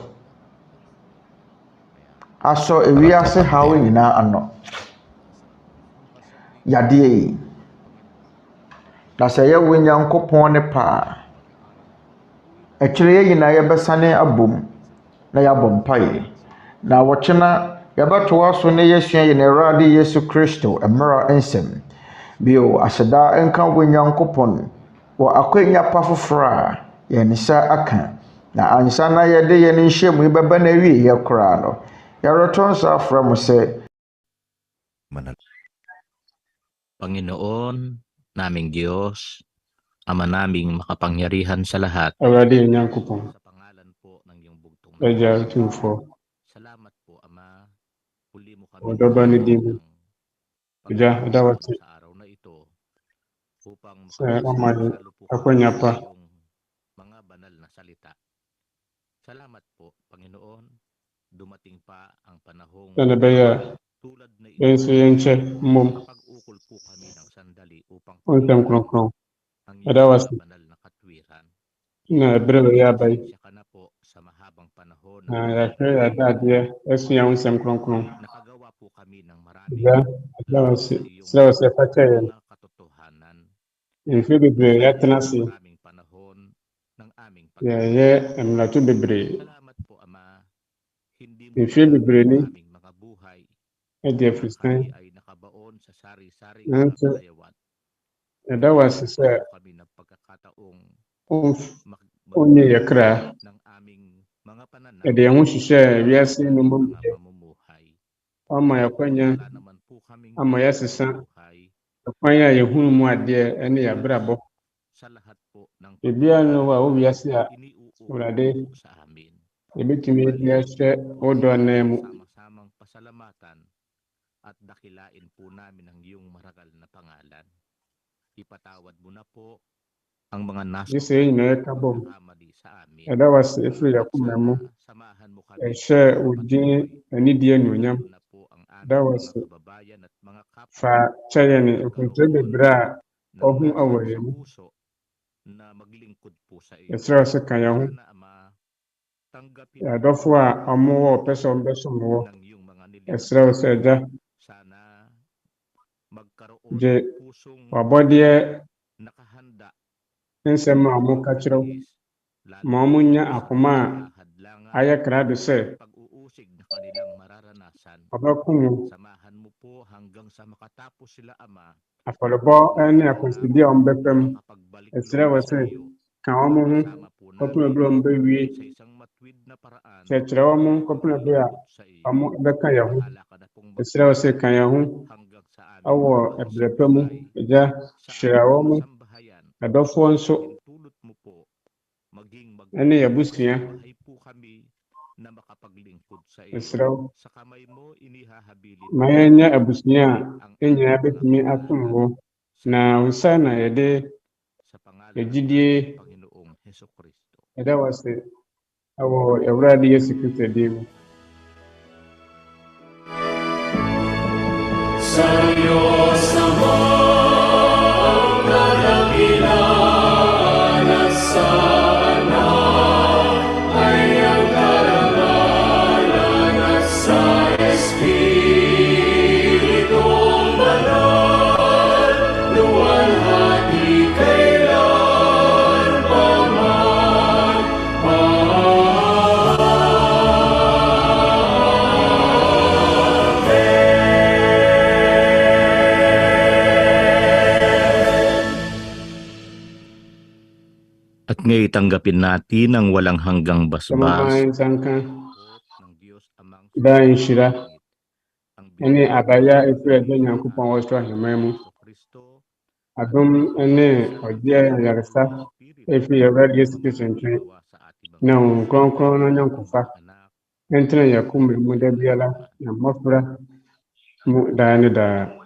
Asɔ ewiase haw nyinaa ano. Yadeɛ yi. Na sɛ yɛwɔ Nyankopɔn ne pa akyire yɛ nyinaa yɛbɛsane abom na yɛabɔ mpaeɛ. Na wɔkyena yɛbɛtoa so ne yɛsua yɛn Awurade Yesu Kristo Mmara Nsɛm. Bio aseda enka wɔ Nyankopɔn wɔ akwanya pa foforɔ a yɛn nsa aka. Na ansa na yɛde yɛn nhyia mu bɛba na wie yɛ koraa no. Yerɛtoa nsa afra mo sɛ Panginoon naming Diyos, Ama naming makapangyarihan sa lahat. Awurade Nyankopɔn. Sa pangalan po ng iyong bugtong na Agyatumfoɔ. salamat po, Ama. Huli mo kami Ɔdɔba ne din mu. Agya ɛda wo ase sa araw na ito upang sɛ ɔma yɛn makasalo po akwanya pa. sa iyong mga banal na salita. Salamat po, Panginoon. Dumating pa ang panahong Sɛ ne bɛyɛ a tulad na ito. yɛn nso yɛnkyɛ mmom Nakapag-ukol po kami ng sandali upang wo nsɛm kronkron. ang Ɛda wo iyong ase mga banal na katwiran. na ɛberɛ bɛyɛ aba yi. Pasensya ka na po sa mahabang panahon Na yɛahwɛ yɛada adeɛ asua wo nsɛm kronkron. nakagawa po kami ng marami Ya, sila sa patayan. mga katotohanan. Mfe bebree yɛatena ase. Maraming panahon ng aming Yɛyɛ mmarato bebree. Salamat po, Ama. Hindi mo Mfe bebree ni ang aming mga buhay. ɛde afirisan. Kami ay nakabaon sa sari-sari Nanso, kalayawat. yɛda wo ase sɛ Kami ng pagkakataong wonyɛ yɛ kra. ng aming mga pananaw. Yɛde yɛn ho hyehyɛ wiase no mu mga yɛ. mamumuhay. Ama yɛkwanya, Wala naman po kaming ama yɛasesa buhay kwan a yɛhunu mu adeɛ ne yɛabrabɔ. sa lahat po ng Biribiara no wɔ a wo wiase a iniuupo Awurade, po sa amin. yɛbɛtumi de ahyɛ wo dɔ nan mu. Sama-samang pasalamatan at dakilain po namin ang iyong marangal na pangalan. Ipatawad mo na po ang mga nasa Gye sɛ yɛn nyinaa yɛka bom. pagkakamali sa amin. Yɛda wo ase ɛfiri yɛn akoma mu. Samahan mo kami Ɛhyɛ wo din anidie anuonyam. na po ang Yɛda wo aming ase. mga kababayan at mga kapwa Fa kyɛ yɛn mfomsoɔ bebree a ɔho awɔ yɛn mu. puso na maglingkod po sa iyo. Yɛsrɛ wo sɛ ka yɛn ho. Sana, Ama, tanggapin Yɛadɔfo a ɔmowɔ ɔpɛ sɛ ɔmbɛsom wo. ng iyong mga Yɛsrɛ wo sɛ Agya, sana magkaroon gye ng pusong w'abɔdeɛ nakahanda nsɛm a ɔmoka kyerɛ wo. Ma ɔmonya akoma a ayɛ krado sɛ pag-uusig na kanilang mararanasan. ɔbɛko wo. Samahan mo po hanggang sa makatapos sila, Ama, Afɔrebɔ ne akwansidie a ɔmbɛpɛ mu. makapagbalik Yɛsrɛ wo loob sa sɛ iyo. ka wɔn ho Kasama po kɔpem namin berɛ a ɔmbɛwie. sa isang matwid na paraan. Kyerɛkyerɛ wɔn kɔpem berɛ a Sa iyo. ɔmo bɛka yɛn ho. Bahala ka na pong Yɛsrɛ wo sɛ ka yɛn ho hanggang sa aming awɔ mga ɛberɛ pa mu. buhay. Agya, Sa hyira aming wɔn mga sambahayan, adɔfoɔ nso intulot mo po maging ne yɛabusua. bahay po kami na makapaglingkod sa iyo. Yɛsrɛ wo Sa kamay mo inihahabilin ma yɛnyɛ abusua a ang yɛn nyinaa bɛtumi asom wo. Na wo nsa na yɛde sa pangalan ng yɛgyidie Panginoong Heso Kristo. yɛda wo ase awɔ Awurade Yesu Kristo din mu. At ngayon tanggapin natin ang walang hanggang Sɛ momma basbas yɛnsa nka ng Diyos Amang daa nhyira ang ne abaya a ɛfiri Agya Nyankopɔn wɔ soro ahemman mu. Heso Kristo Adom ne ɔgyeɛ ayaresa ɛfiri Awurade Yesu Kristo nkyɛn. Na Honhom Kronkron no Nyankopɔn ɛntena yɛn akoma mu da biara na mmɔfra mu daa ne daa.